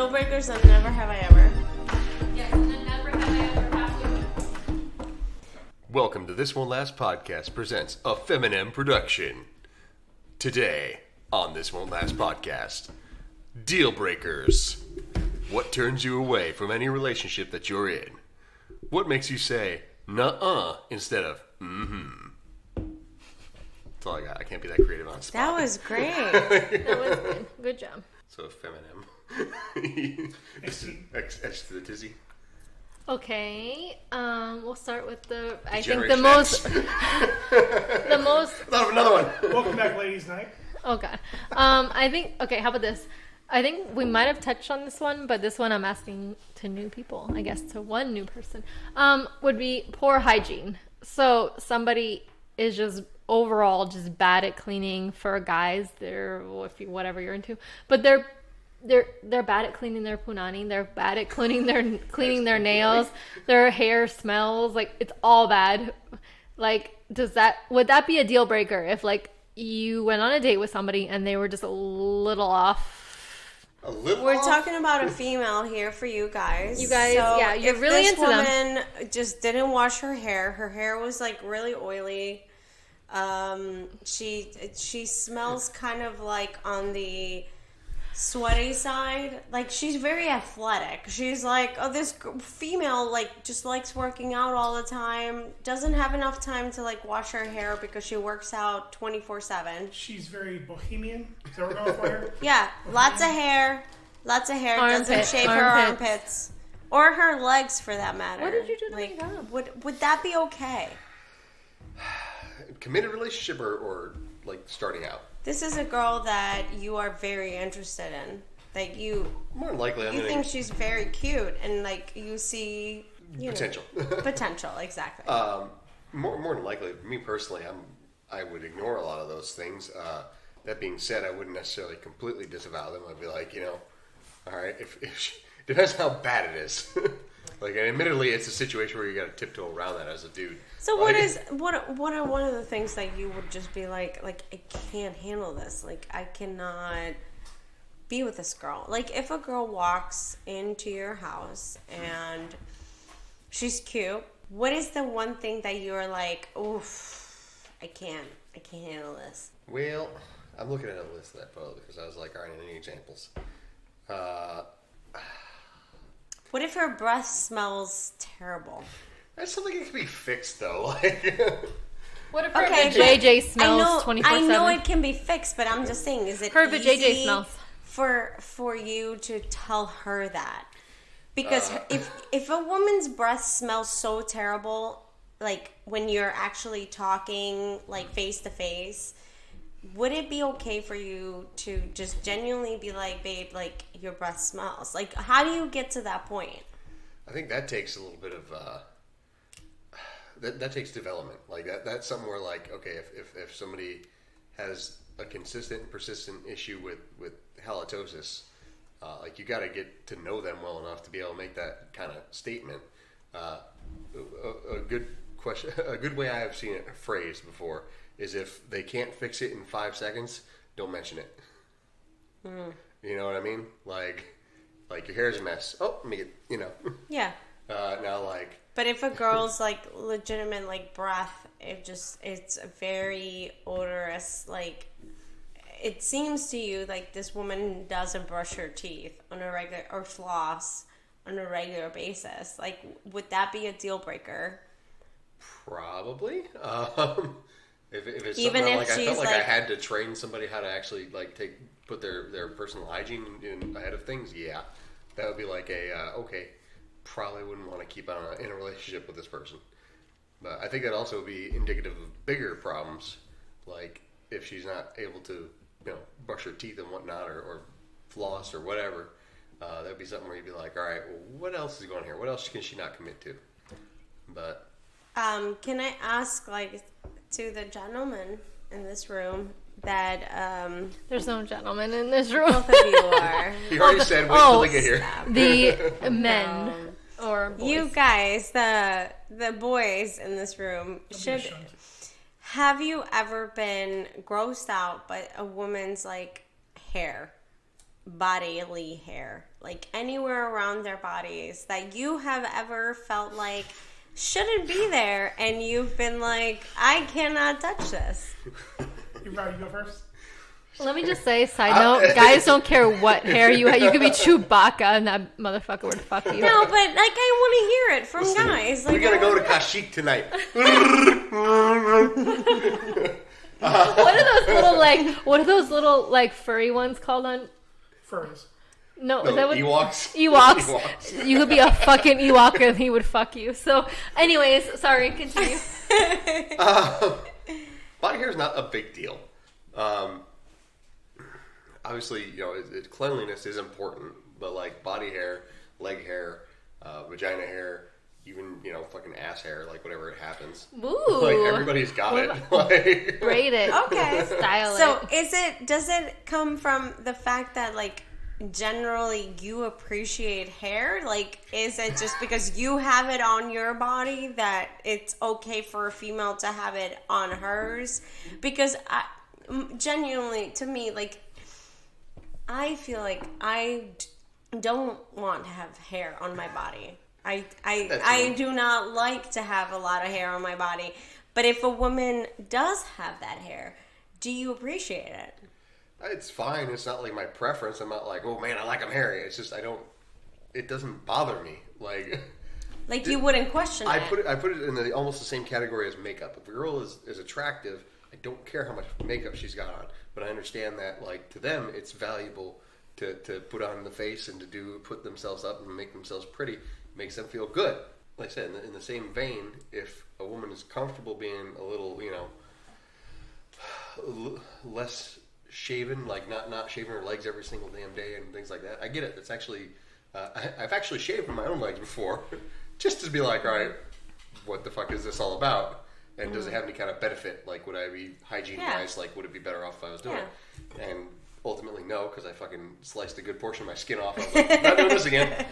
Deal breakers and never have I ever. Yes, and then never have I ever have to. Welcome to This Won't Last Podcast presents a Feminine production. Today, on This Won't Last Podcast, deal breakers. What turns you away from any relationship that you're in? What makes you say, nuh-uh, instead of, mm-hmm? That's all I got. I can't be that creative on spot. That was great. That was good. Good job. So, feminine. X to the tizzy. Okay, we'll start with the most Thought of another one. Welcome back, ladies' night. oh god. How about this? I think we might have touched on this one, but this one I'm asking to new people, I guess to one new person, would be poor hygiene. So somebody is just overall just bad at cleaning for guys. Whatever you're into, but they're bad at cleaning their punani. They're bad at cleaning their nails. Their hair smells like it's all bad. Like, would that be a deal breaker if like you went on a date with somebody and they were just a little off? We're talking about a female here for you guys. You guys, so yeah, you're if really this into them. woman just didn't wash her hair. Her hair was like really oily. She smells kind of like on the sweaty side. Like, she's very athletic. She's like, oh, this female like just likes working out all the time, doesn't have enough time to like wash her hair because she works out 24/7. She's very bohemian. Is that what we're going for here? Yeah, lots of hair, doesn't shave her armpits or her legs for that matter. What did you do to like, make up? would that be okay? Committed relationship or like starting out? This is a girl that you are very interested in. Like, More than likely, you think she's very cute, and like you see potential. Potential, exactly. More than likely, me personally, I would ignore a lot of those things. That being said, I wouldn't necessarily completely disavow them. I'd be like, all right, if she, depends how bad it is. Like, and admittedly, it's a situation where you got to tiptoe around that as a dude. So what are one of the things that you would just be like I can't handle this. Like, I cannot be with this girl. Like, if a girl walks into your house and she's cute, what is the one thing that you're like, oof, I can't handle this? Well, I'm looking at a list that I put because I was like, all right, any examples? What if her breath smells terrible? That's something that can be fixed, though. Like, What if Okay, her but JJ smells 24/7? I know it can be fixed, but I'm just saying, is it Her JJ easy smells. for you to tell her that? Because if a woman's breath smells so terrible, like when you're actually talking like face to face, would it be okay for you to just genuinely be like, babe, like your breath smells? Like, how do you get to that point? I think that takes a little bit of that takes development. Like that's something where, like, okay, if somebody has a consistent, persistent issue with halitosis, like, you got to get to know them well enough to be able to make that kind of statement. A good question, a good way I have seen it phrased before is, if they can't fix it in 5 seconds, don't mention it. You know what I mean? Like your hair's a mess. Oh, let me get, Yeah. Now, like... But if a girl's like legitimate like breath, it's very odorous. Like, it seems to you like this woman doesn't brush her teeth on a regular, or floss on a regular basis. Like, would that be a deal breaker? Probably. If it's Even something if like I she's felt like like- I had to train somebody how to actually like put their personal hygiene in ahead of things, yeah, that would be like okay, probably wouldn't want to keep on in a relationship with this person. But I think that also would be indicative of bigger problems, like if she's not able to brush her teeth and whatnot, or floss or whatever. That would be something where you'd be like, all right, well, what else is going on here? What else can she not commit to? But can I ask, like, to the gentleman in this room that There's no gentleman in this room. both of you are. he already said, wait till they get here. The men or boys. You guys, the boys in this room, have you ever been grossed out by a woman's like hair? bodily hair, like anywhere around their bodies that you have ever felt like shouldn't be there, and you've been like, I cannot touch this. You ready to go first? Let me just say, side note, guys don't care what hair you have. You could be Chewbacca and that motherfucker would fuck you. No, but like I want to hear it from guys. Like, We're gonna go to Kashyyyk tonight. What are those little like furry ones called on? Furries. No, No, is that what Ewoks. Ewoks. You could be a fucking Ewok and he would fuck you. So, anyways, sorry, continue. Body hair is not a big deal. Obviously, cleanliness is important, but like body hair, leg hair, vagina hair, even fucking ass hair, like whatever it happens. Ooh, Like everybody's got it. Like, braid it. Okay. Style So it. does it come from the fact that like generally you appreciate hair? Like, is it just because you have it on your body that it's okay for a female to have it on hers? Because genuinely, to me, like, I feel like I don't want to have hair on my body. I do not like to have a lot of hair on my body. But if a woman does have that hair, do you appreciate it? it's fine. It's not like my preference. I'm not like, oh man, I like them hairy. It's just it doesn't bother me. Like you wouldn't question I it. put it in almost the same category as makeup. If a girl is attractive, I don't care how much makeup she's got on, but I understand that like to them it's valuable to put on the face and to put themselves up and make themselves pretty. It makes them feel good. Like I said, in the same vein, if a woman is comfortable being a little, less shaven, like not shaving her legs every single damn day and things like that, I get it. It's actually, I've actually shaved my own legs before, just to be like, all right, what the fuck is this all about? And does it have any kind of benefit? Like, would I be hygiene-wise? Like, would it be better off if I was doing it? And ultimately, no, because I fucking sliced a good portion of my skin off. I was like, not doing this again.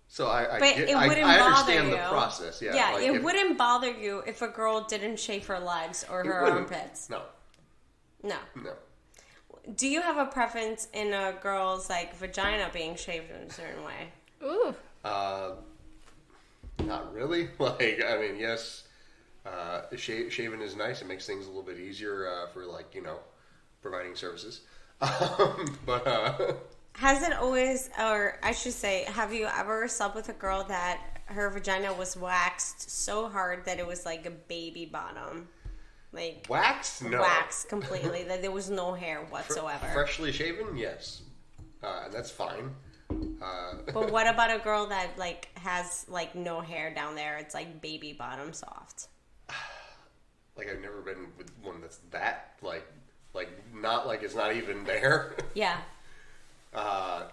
So I understand the process. Yeah, yeah, like it wouldn't bother you if a girl didn't shave her legs or her armpits. No. Do you have a preference in a girl's like vagina being shaved in a certain way? Ooh. Not really. Like, I mean, yes, shaving is nice. It makes things a little bit easier for providing services. Has it always, or I should say, have you ever slept with a girl that her vagina was waxed so hard that it was like a baby bottom? Like waxed? No. Waxed completely, that there was no hair whatsoever. Freshly shaven? Yes. And that's fine. But what about a girl that like has like no hair down there? It's like baby bottom soft. Like I've never been with one that's that like not like it's not even there. Yeah. No.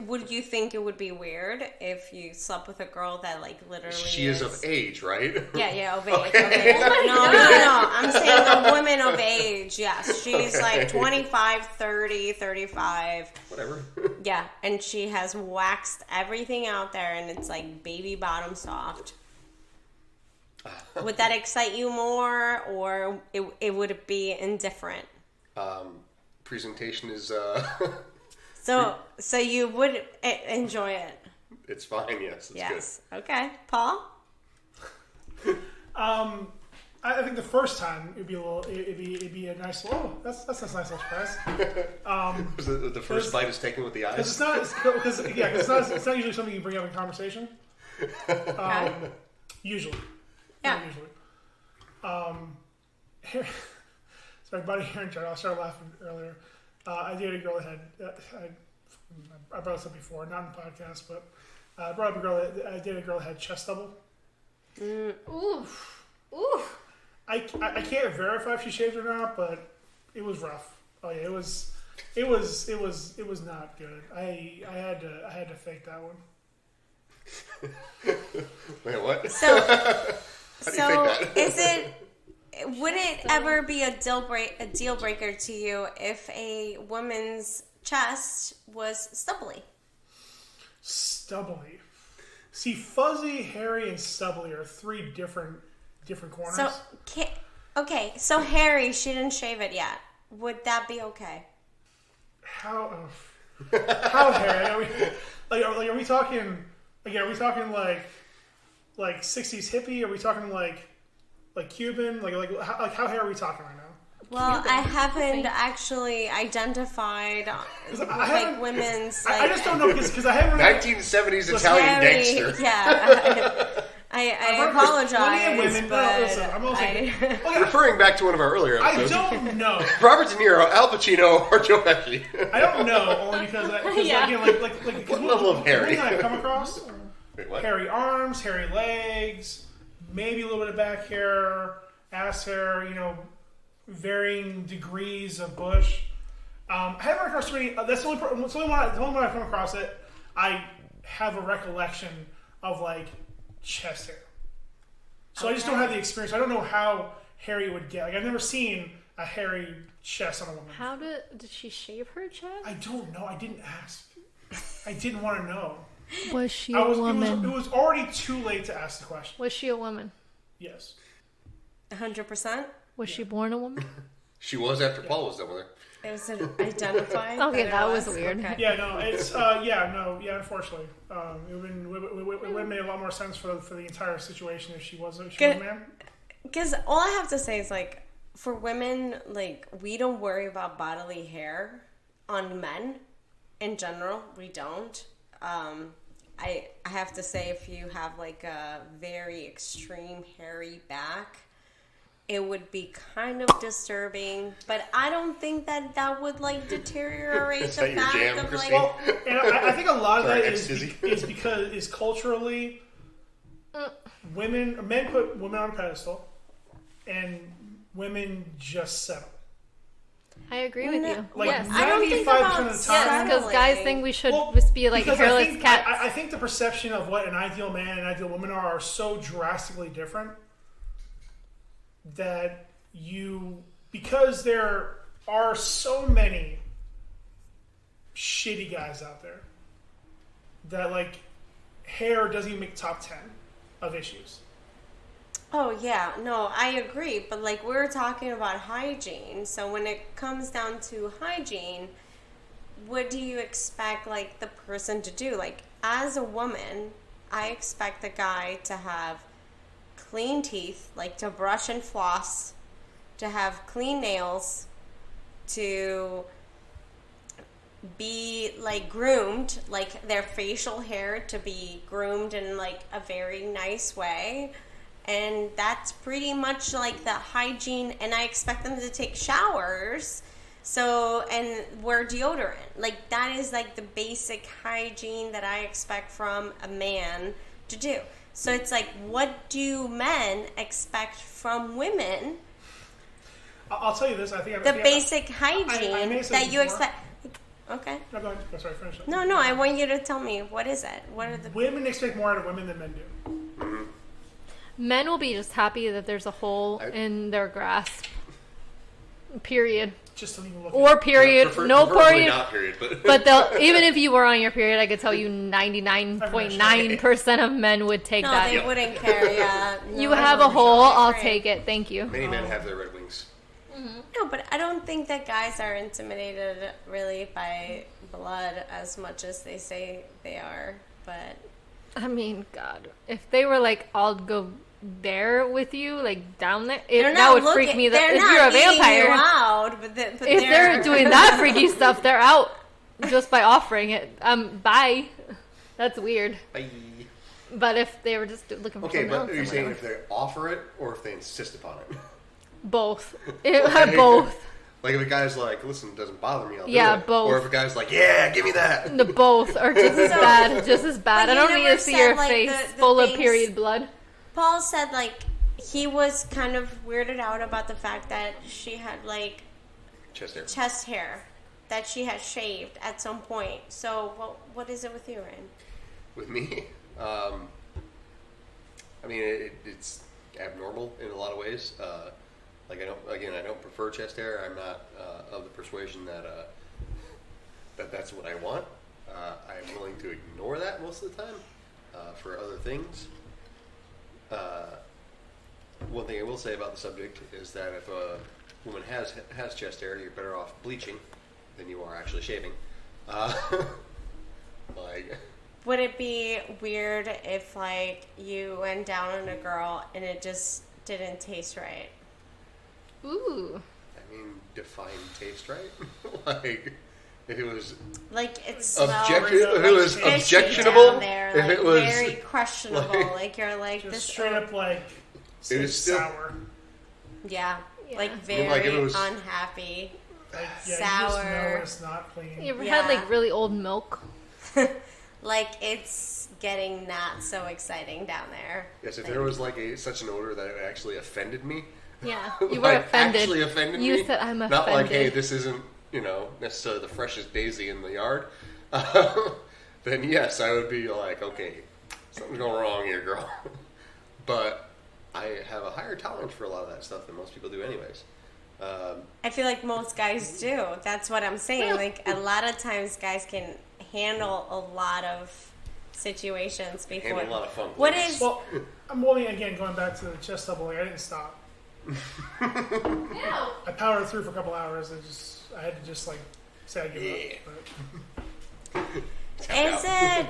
Would you think it would be weird if you slept with a girl that like literally she is of age, right? Yeah, of age. Okay. No. I'm saying the woman of age. Yes, she's like 25, 30, 35. Whatever. Yeah, and she has waxed everything out there, and it's like baby bottom soft. Would that excite you more, or it would be indifferent? Presentation is. So you would enjoy it. It's fine. Yes. It's good. Okay, Paul. I think the first time it'd be a nice. Oh, that's a nice little surprise. The first bite is taken with the eyes. It's not usually something you bring up in conversation. Usually. Yeah. Not usually. Sorry, buddy here in general. I started laughing earlier. I dated a girl that had. I brought this up before, not in the podcast, but I brought up a girl that I dated a girl that had chest double. Ooh. I can't verify if she shaved or not, but it was rough. Oh yeah, it was not good. I had to fake that one. Wait, what? So How do you fake that? Would it ever be a deal breaker to you if a woman's chest was stubbly? Stubbly. See, fuzzy, hairy, and stubbly are three different corners. So hairy, she didn't shave it yet. would that be okay? How hairy? Are we talking? Again, are we talking like 60s hippie? Are we talking like Cuban? How hairy are we talking right now? Well, I haven't actually identified like women's. Like, I just don't know because I haven't. 1970s Italian gangster. Yeah. I apologize, women, but listen, I'm also Referring back to one of our earlier I episodes. don't know. Robert De Niro, Al Pacino, or Joe Pesci. I don't know only because again, What level of hairy? That I've come across Wait, what? hairy arms, hairy legs, maybe a little bit of back hair, ass hair. Varying degrees of bush. I haven't run across too many. That's the only one I've come across it. I have a recollection of like chest hair. So I just don't have the experience. I don't know how hairy it would get. Like I've never seen a hairy chest on a woman. How did she shave her chest? I don't know. I didn't ask. I didn't want to know. Was she a woman? It was already too late to ask the question. Was she a woman? Yes. 100%. Was she born a woman? She was after Paul was done with her. It was identified. Okay, it that was weird. Okay. Yeah, no, it's unfortunately, it would have made a lot more sense for the entire situation if she was a man. Because all I have to say is like, for women, like we don't worry about bodily hair on men. In general, we don't. I have to say, if you have like a very extreme hairy back, it would be kind of disturbing, but I don't think that would like deteriorate Is the that your fact jam, of Christine? like. Well, and I think a lot of Sorry, that ex-dizzy. is culturally men put women on a pedestal, and women just settle. I agree with you. Like Yes. I don't think 95% about of the time. Yes, because guys think we should Well, just be like because hairless cats. I think the perception of what an ideal man and an ideal woman are so drastically different that because there are so many shitty guys out there that like hair doesn't even make top 10 of issues. Oh yeah, no, I agree. But like we're talking about hygiene, so when it comes down to hygiene, what do you expect like the person to do? Like as a woman, I expect the guy to have clean teeth, like to brush and floss, to have clean nails, to be like groomed, like their facial hair to be groomed in like a very nice way. And that's pretty much like the hygiene, and I expect them to take showers, and wear deodorant. Like that is like the basic hygiene that I expect from a man to do. So it's like, what do men expect from women? I'll tell you this. I think The basic hygiene I may have said that you before. expect. Okay. No, go ahead. Oh, sorry, finish it. No, I want you to tell me, what is it? What are the... Women expect more out of women than men do. Men will be just happy that there's a hole in their grasp. Period. Just to even look Or period. No preferably period. not period, but But they'll, even if you were on your period, I could tell you 99.9% of men would take No, that. they wouldn't care, yeah. You No, have I a hole, I'll agree. take it. Thank you. many men have their Red Wings. No, but I don't think that guys are intimidated really by blood as much as they say they are. But I mean, God. If they were like, I'll go there with you, like down there, they're that not would freak looking- me. they're If not you're a eating vampire, you out, but if they're doing that freaky stuff, they're out just by offering it. Bye. That's weird. Bye. But if they were just looking for Okay, something but else, are you then saying whatever. if they offer it or if they insist upon it? Both. Both. Like if a guy's like, listen, it doesn't bother me, I'll Yeah, do it. both. Or if a guy's like, yeah, give me that. The both are just as bad. Just as bad. But I you don't need never to see said, your like, face the full of things- period blood. Paul said like he was kind of weirded out about the fact that she had like Chest hair. that she had shaved at some point. So what is it with you, Ryan? With me, I mean, it's abnormal in a lot of ways. Like I don't prefer chest hair. I'm not of the persuasion that that's what I want. I'm willing to ignore that most of the time for other things. One thing I will say about the subject is that if woman has chest hair, you're better off bleaching than you are actually shaving. Like, would it be weird if like you went down on a girl and it just didn't taste right? Ooh. I mean, define taste right. Like, if it was like it smells if it was fishy objectionable, down there, if like, it was very questionable, like you're like Just this straight up like It is still- sour. yeah, like I very mean, like, if it was- unhappy. Like, yeah, you just Sour. know when it's not clean. You ever Yeah. had like really old milk? Like it's getting not so exciting down there. yes, if there was like such an odor that it actually offended me. Yeah, you were like, offended. Actually offended You me. said I'm offended. Not like, hey, this isn't necessarily the freshest daisy in the yard. Then yes, I would be like, okay, something's going wrong here, girl. But I have a higher tolerance for a lot of that stuff than most people do, anyways. I feel like most guys do. That's what I'm saying. Like a lot of times, guys can handle a lot of situations before. Handle a lot of fun. What things. is? Well, I'm only again going back to the chest doubling. I didn't stop. I powered through for a couple hours. I had to just like say I give up. Is it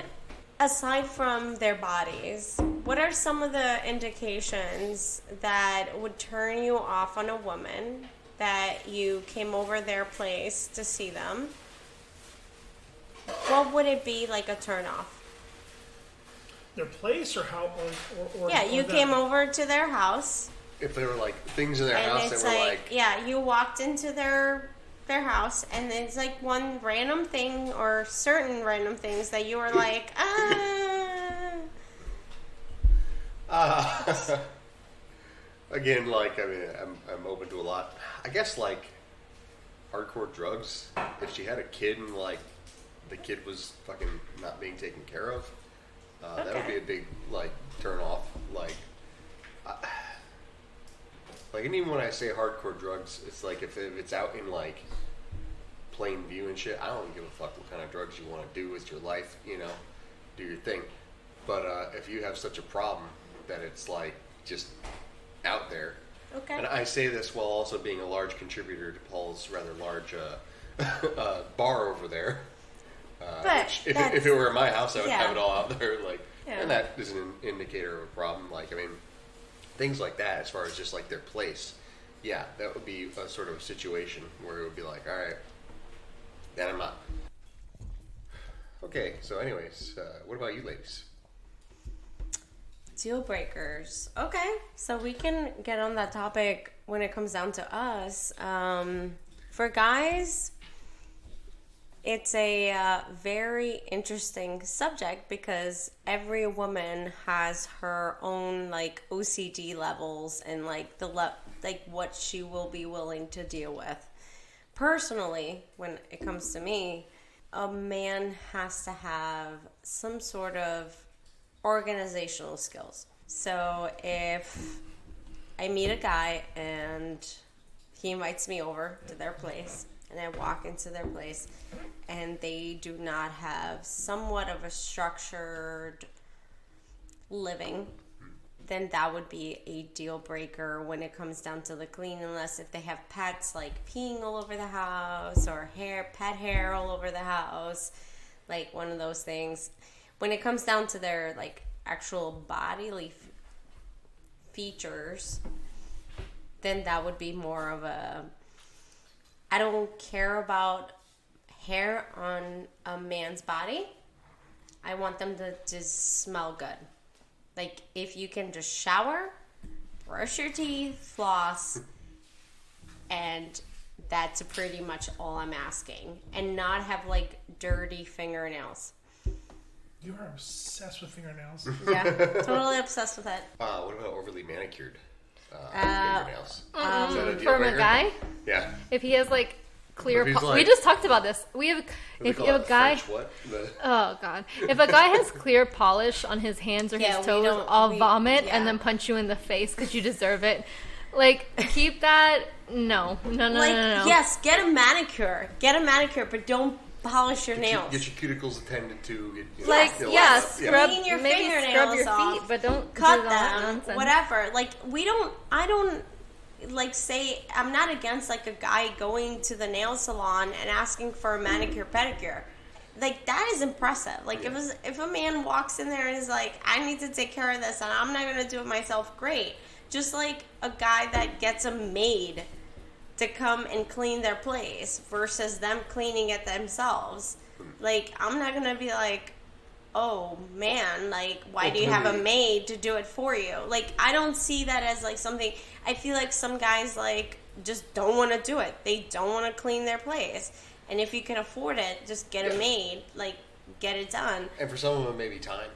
aside from their bodies? What are some of the indications that would turn you off on a woman that you came over their place to see them? What would it be like a turn off? Their place or how or Yeah, you them? came over to their house. If there were like things in their And house it's that were like, like, yeah, you walked into their house, and it's like one random thing or certain random things that you were like, again, like, I mean, I'm open to a lot. I guess like hardcore drugs. If she had a kid and like the kid was fucking not being taken care of, that would Okay. be a big like turn off. Like, like, and even when I say hardcore drugs, it's like if it's out in like plain view and shit, I don't give a fuck what kind of drugs you want to do with your life, do your thing. But if you have such a problem that it's like just out there, okay. and I say this while also being a large contributor to Paul's rather large bar over there. But Which, if it were in my house, I would yeah. have it all out there, like, Yeah. and that is an indicator of a problem. Like, I mean, things like that, as far as just like their place, yeah, that would be a sort of situation where it would be like, all right, then I'm not. Okay, so anyways, what about you ladies? Deal breakers. Okay, so we can get on that topic when it comes down to us. For guys, it's a very interesting subject because every woman has her own like OCD levels and like like what she will be willing to deal with. Personally, when it comes to me, a man has to have some sort of organizational skills. So if I meet a guy and he invites me over to their place and I walk into their place and they do not have somewhat of a structured living, then that would be a deal breaker when it comes down to the cleanliness. If they have pets like peeing all over the house or pet hair all over the house, like one of those things. When it comes down to their like actual bodily features, then that would be more of a, I don't care about hair on a man's body. I want them to just smell good. Like, if you can just shower, brush your teeth, floss, and that's pretty much all I'm asking. And not have, like, dirty fingernails. You are obsessed with fingernails. Yeah, totally obsessed with it. What about overly manicured fingernails? Is that a deal From breaker? a guy, Yeah. if he has like clear, If he's we like- just talked about this. We have, What do if they you call have a it? guy, French what? oh god, if a guy has clear polish on his hands or Yeah, his we toes, don't- I'll we- vomit yeah. and then punch you in the face because you deserve it. Like, keep that. No. Like, yes, get a manicure, but don't polish your nails. Get your cuticles attended to. Like, get yeah, lots of- scrub, Clean your maybe scrub fingernails your feet, off, but don't cut do all that them, nonsense. whatever. Like, I don't like say I'm not against like a guy going to the nail salon and asking for a manicure pedicure. Like that is impressive. Like if a man walks in there and is like, I need to take care of this and I'm not gonna do it myself, great. Just like a guy that gets a maid to come and clean their place versus them cleaning it themselves. Like I'm not gonna be like, oh man, like why do you have a maid to do it for you? Like I don't see that as like something. I feel like some guys like just don't want to do it. They don't want to clean their place, and if you can afford it, just get a maid, like get it done. And for some of them, maybe time,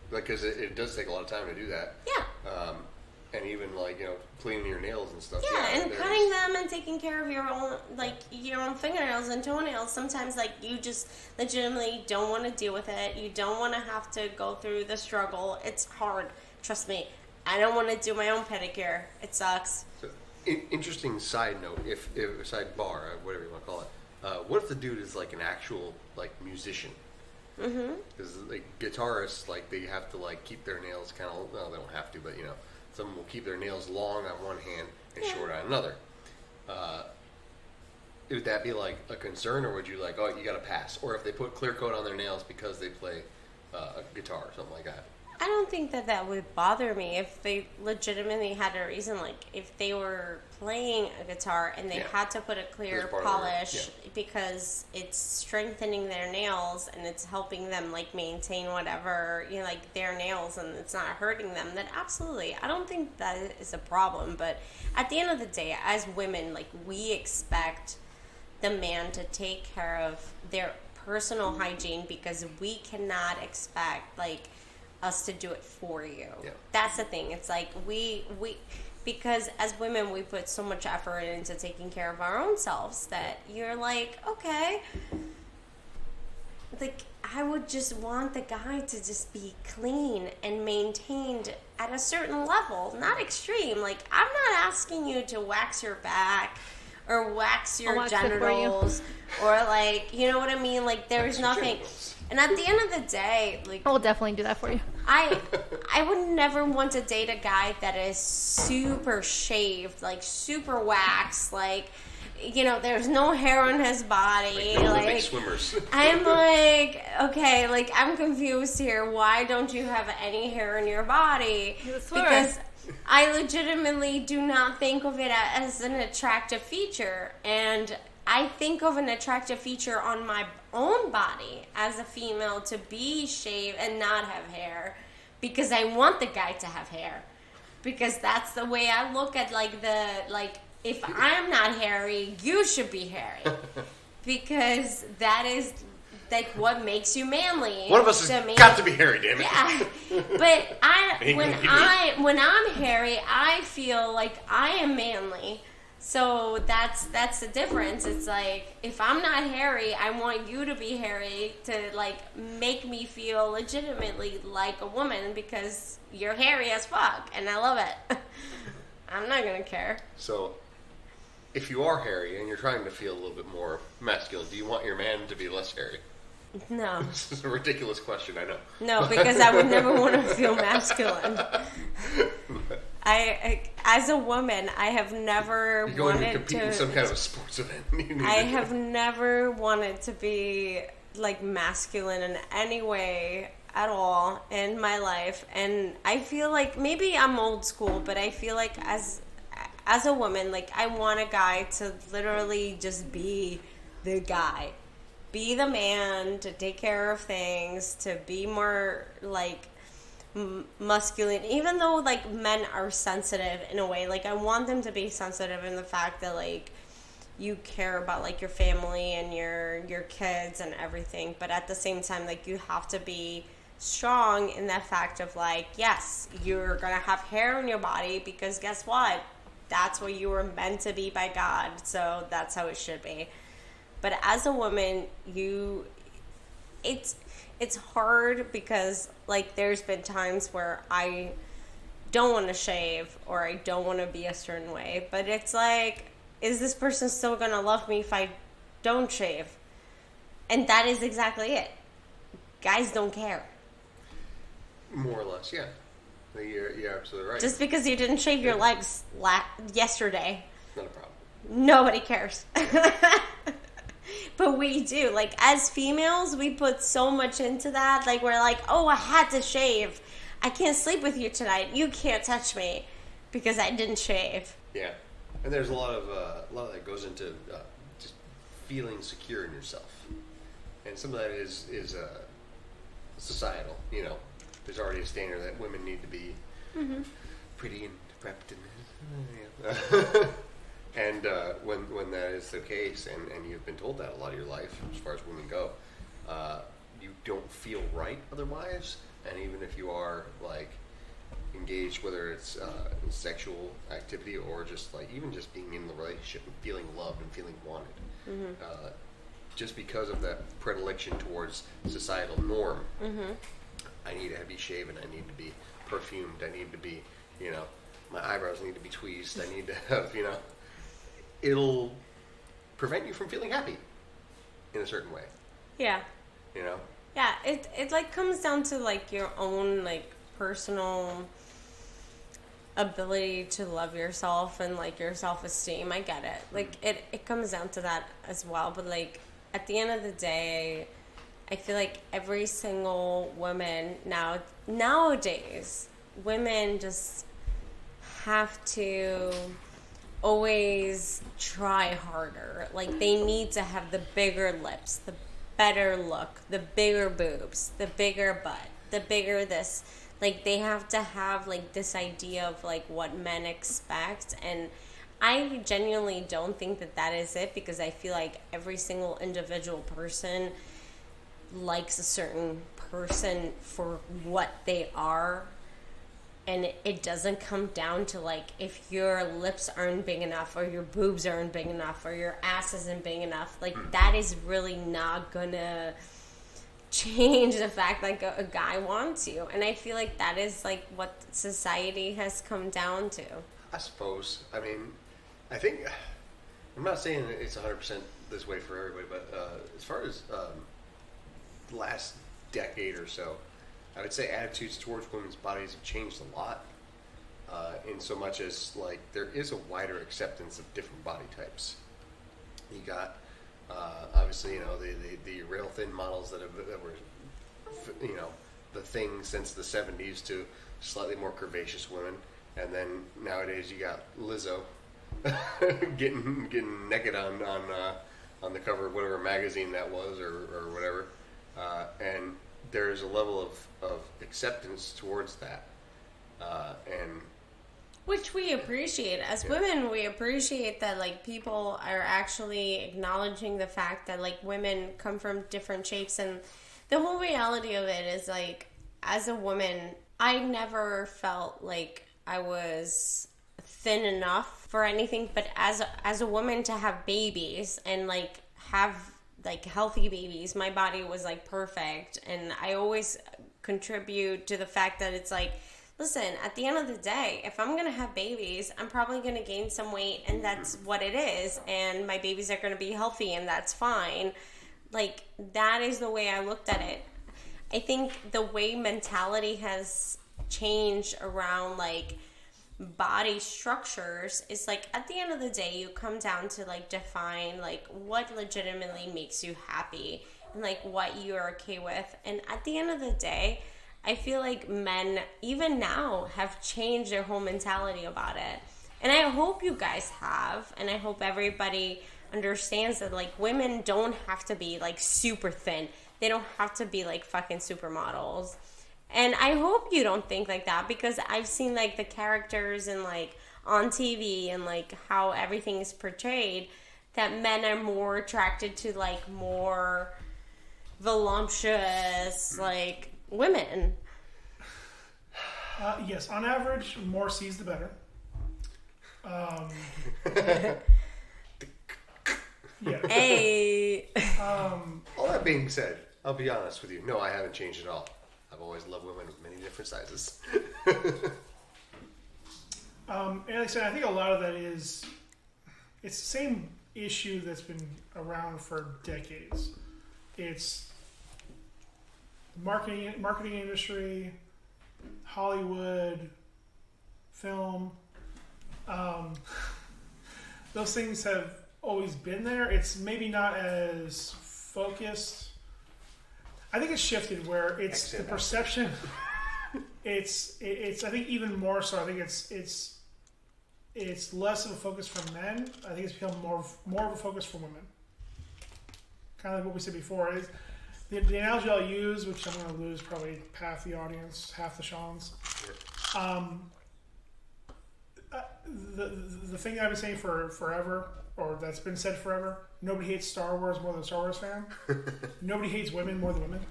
like because it does take a lot of time to do that. Yeah. And even like cleaning your nails and stuff. Yeah, and cutting them and taking care of your own fingernails and toenails. Sometimes like you just legitimately don't want to deal with it. You don't want to have to go through the struggle. It's hard. Trust me. I don't want to do my own pedicure. It sucks. So, interesting side note, if sidebar, whatever you want to call it. What if the dude is like an actual like musician? Mm-hmm. Because like guitarists, like they have to like keep their nails kind of. Well, they don't have to, but some will keep their nails long on one hand and short on another. Would that be like a concern, or would you like, oh, you got to pass? Or if they put clear coat on their nails because they play a guitar or something like that? I don't think that would bother me if they legitimately had a reason. Like if they were playing a guitar and they had to put a clear polish because it's strengthening their nails and it's helping them like maintain whatever like their nails and it's not hurting them, then absolutely, I don't think that is a problem. But at the end of the day, as women, like we expect the man to take care of their personal hygiene because we cannot expect like us to do it for you. Yeah. That's the thing. It's like we because as women we put so much effort into taking care of our own selves that you're like, okay, like I would just want the guy to just be clean and maintained at a certain level, not extreme. Like I'm not asking you to wax your back or wax your genitals or like, you know what I mean? Like there's nothing. And at the end of the day, like I will definitely do that for you. I would never want to date a guy that is super shaved, like super waxed, like there's no hair on his body. Like swimmers. I'm like, okay, like I'm confused here. Why don't you have any hair in your body? Because I legitimately do not think of it as an attractive feature, and I think of an attractive feature on my own body as a female to be shaved and not have hair because I want the guy to have hair because that's the way I look at if I'm not hairy, you should be hairy because that is like what makes you manly. One of us has got to be hairy, damn it. Yeah, but when I'm hairy, I feel like I am manly. So that's the difference. It's like if I'm not hairy, I want you to be hairy to like make me feel legitimately like a woman because you're hairy as fuck and I love it. I'm not gonna care. So if you are hairy and you're trying to feel a little bit more masculine, do you want your man to be less hairy? No. This is a ridiculous question, I know. No, because I would never want to feel masculine. I as a woman, I have never you wanted to compete in some kind of a sports event. I have never wanted to be like masculine in any way at all in my life, and I feel like maybe I'm old school, but I feel like as a woman, like I want a guy to literally just be the guy. Be the man, to take care of things, to be more like masculine, even though like men are sensitive in a way. Like I want them to be sensitive in the fact that like you care about like your family and your kids and everything, but at the same time like you have to be strong in that fact of like, yes, you're gonna have hair on your body because guess what, that's what you were meant to be by God, so that's how it should be. But as a woman, it's hard because like there's been times where I don't want to shave or I don't want to be a certain way, but it's like, is this person still gonna love me if I don't shave? And that is exactly it. Guys don't care. More or less, yeah. You're absolutely right. Just because you didn't shave your legs yesterday, Not a problem. nobody cares. But we do. Like, as females, we put so much into that. Like, we're like, oh, I had to shave. I can't sleep with you tonight. You can't touch me because I didn't shave. Yeah, and there's a lot of that goes into just feeling secure in yourself, and some of that is societal. You know, there's already a standard that women need to be pretty and prepped and and when that is the case, and you've been told that a lot of your life as far as women go, you don't feel right otherwise, and even if you are like engaged, whether it's in sexual activity or just like even just being in the relationship and feeling loved and feeling wanted, just because of that predilection towards societal norm. I need to be shaven. I need to be perfumed. I need to be, you know, my eyebrows need to be tweezed. I need to have, you know, it'll prevent you from feeling happy in a certain way. Yeah. You know. Yeah. It like comes down to like your own like personal ability to love yourself and like your self-esteem. I get it. Like it comes down to that as well. But like at the end of the day, I feel like every single woman nowadays, women just have to always try harder. Like they need to have the bigger lips, the better look, the bigger boobs, the bigger butt, the bigger this. Like they have to have like this idea of like what men expect, and I genuinely don't think that is it, because I feel like every single individual person likes a certain person for what they are, and it doesn't come down to like if your lips aren't big enough or your boobs aren't big enough or your ass isn't big enough. Like that is really not gonna change the fact like a guy wants you, and I feel like that is like what society has come down to. I suppose. I mean, I think I'm not saying that it's 100% this way for everybody, but as far as the last decade or so, I would say attitudes towards women's bodies have changed a lot. In so much as like there is a wider acceptance of different body types. You got obviously, you know, the rail thin models that were, you know, the thing since the 70s, to slightly more curvaceous women, and then nowadays you got Lizzo getting naked on the cover of whatever magazine that was or whatever, and there's a level of acceptance towards that, and which we appreciate. As women, we appreciate that like people are actually acknowledging the fact that like women come from different shapes, and the whole reality of it is like, as a woman, I never felt like I was thin enough for anything, but as a woman to have babies and like have like healthy babies, my body was like perfect, and I always contribute to the fact that it's like, listen, at the end of the day, if I'm going to have babies, I'm probably going to gain some weight, and that's what it is. And my babies are going to be healthy, and that's fine. Like, that is the way I looked at it. I think the way mentality has changed around, like, body structures is, like, at the end of the day, you come down to, like, define, like, what legitimately makes you happy and, like, what you're okay with. And at the end of the day, I feel like men, even now, have changed their whole mentality about it. And I hope you guys have, and I hope everybody understands that, like, women don't have to be, like, super thin. They don't have to be, like, fucking supermodels. And I hope you don't think like that, because I've seen, like, the characters and, like, on TV and, like, how everything is portrayed, that men are more attracted to, like, more voluptuous, like, women. Yes, on average, more C's the better. Yeah. Hey. all that being said, I'll be honest with you. No, I haven't changed at all. I've always loved women of many different sizes. And like I said, I think a lot of that is, it's the same issue that's been around for decades. It's the marketing industry, Hollywood, film, those things have always been there. It's maybe not as focused. I think it's shifted where it's the perception. It's I think even more so. I think it's less of a focus for men. I think it's become more of a focus for women. Kind of like what we said before. Is the analogy I'll use, which I'm going to lose probably half the audience, half the Sean's. The thing I've been saying for forever, or that's been said forever, nobody hates Star Wars more than a Star Wars fan. Nobody hates women more than women.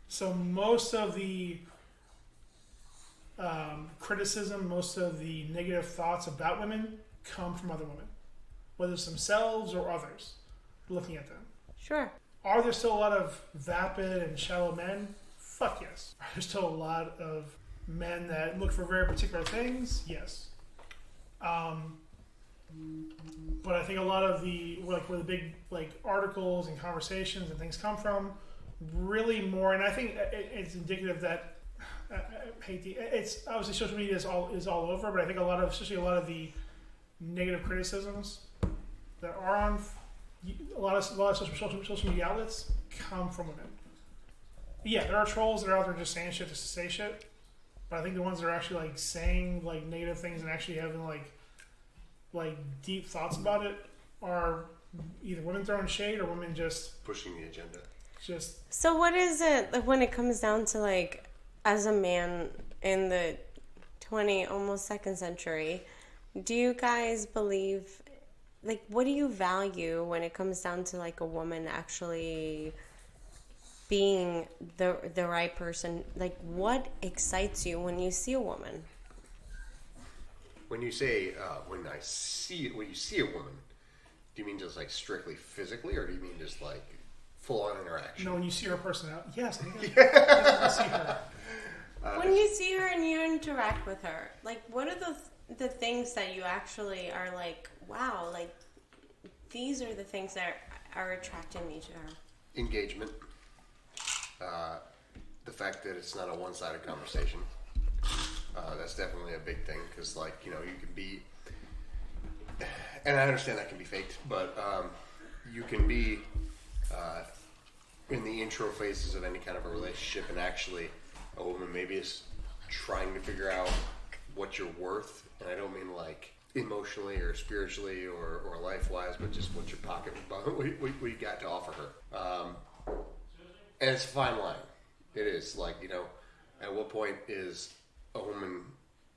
So most of the criticism, most of the negative thoughts about women come from other women, whether it's themselves or others looking at them. Sure. Are there still a lot of vapid and shallow men? Fuck yes. Are there still a lot of men that look for very particular things? Yes. But I think a lot of the where the big articles and conversations and things come from, really more, and I think it's indicative that it's obviously social media is all over, but I think especially a lot of the negative criticisms that are on a lot of social media outlets come from women. Yeah, there are trolls that are out there just saying shit just to say shit, but I think the ones that are actually saying negative things and actually having deep thoughts about it are either women throwing shade or women just pushing the agenda. So what is it when it comes down to as a man in the almost second century, do you guys believe, what do you value when it comes down to a woman actually being the right person? What excites you when you see a woman? When you say when you see a woman, do you mean just strictly physically, or do you mean just full on interaction? No, when you see her personality. Yes, I think you see her. When you see her and you interact with her, what are the things that you actually are wow, these are the things that are attracting me to her? Engagement. The fact that it's not a one-sided conversation. That's definitely a big thing, because you can be, and I understand that can be faked, but you can be in the intro phases of any kind of a relationship, and actually a woman maybe is trying to figure out what you're worth, and I don't mean emotionally or spiritually or life-wise, but just what your pocket what you got to offer her. And it's a fine line. It is at what point is a woman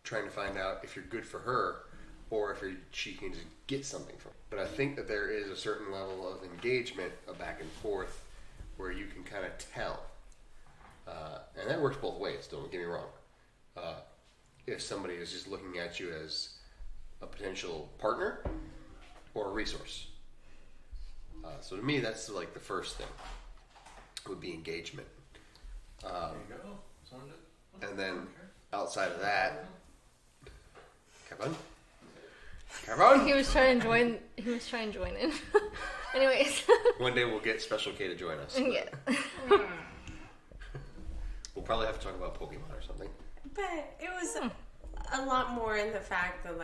trying to find out if you're good for her, or if she can just get something from it. But I think that there is a certain level of engagement, a back and forth, where you can kind of tell. And that works both ways, don't get me wrong. If somebody is just looking at you as a potential partner or a resource. So to me, that's the first thing, would be engagement. There you go. And then outside of that, Kevin? He was trying to join in. Anyways. One day we'll get Special K to join us. Yeah. We'll probably have to talk about Pokemon or something. But it was a lot more in the fact that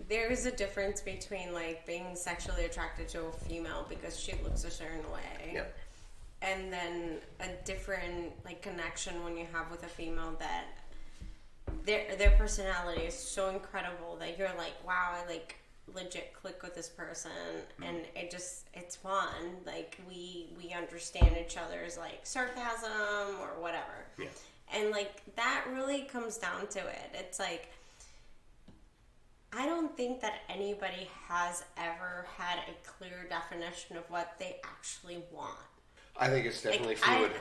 there is a difference between being sexually attracted to a female because she looks a certain way. Yeah. And then a different connection when you have with a female that their personality is so incredible that you're wow, I legit click with this person, and it's fun. We understand each other's sarcasm or whatever. Yeah. And that really comes down to it. It's I don't think that anybody has ever had a clear definition of what they actually want. I think it's definitely fluid.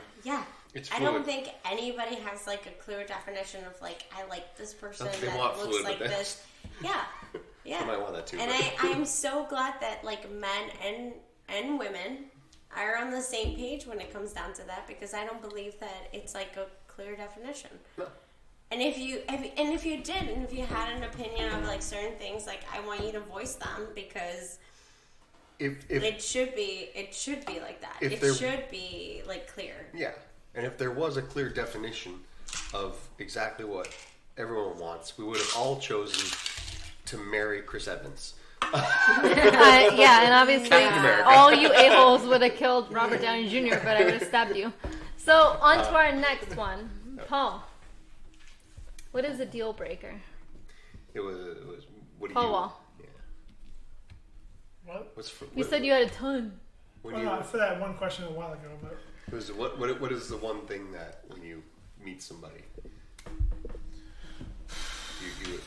It's fluid. I don't think anybody has a clear definition of I like this person that looks like this. Yeah. Yeah. You might want that too. And I'm so glad that men and women are on the same page when it comes down to that, because I don't believe that it's a clear definition. No. And if you did, and if you had an opinion of certain things, I want you to voice them, because if it should be like that. It should be clear. Yeah. And if there was a clear definition of exactly what everyone wants, we would have all chosen to marry Chris Evans. Yeah, and obviously Captain America. all you a-holes would have killed Robert Downey Jr., but I would have stabbed you. So, on to our next one. Paul, what is a deal breaker? It was what do Paul you... Wall. Yeah. What? You said you had a ton. When Well, you, not for that one question a while ago, but what is the one thing that when you meet somebody,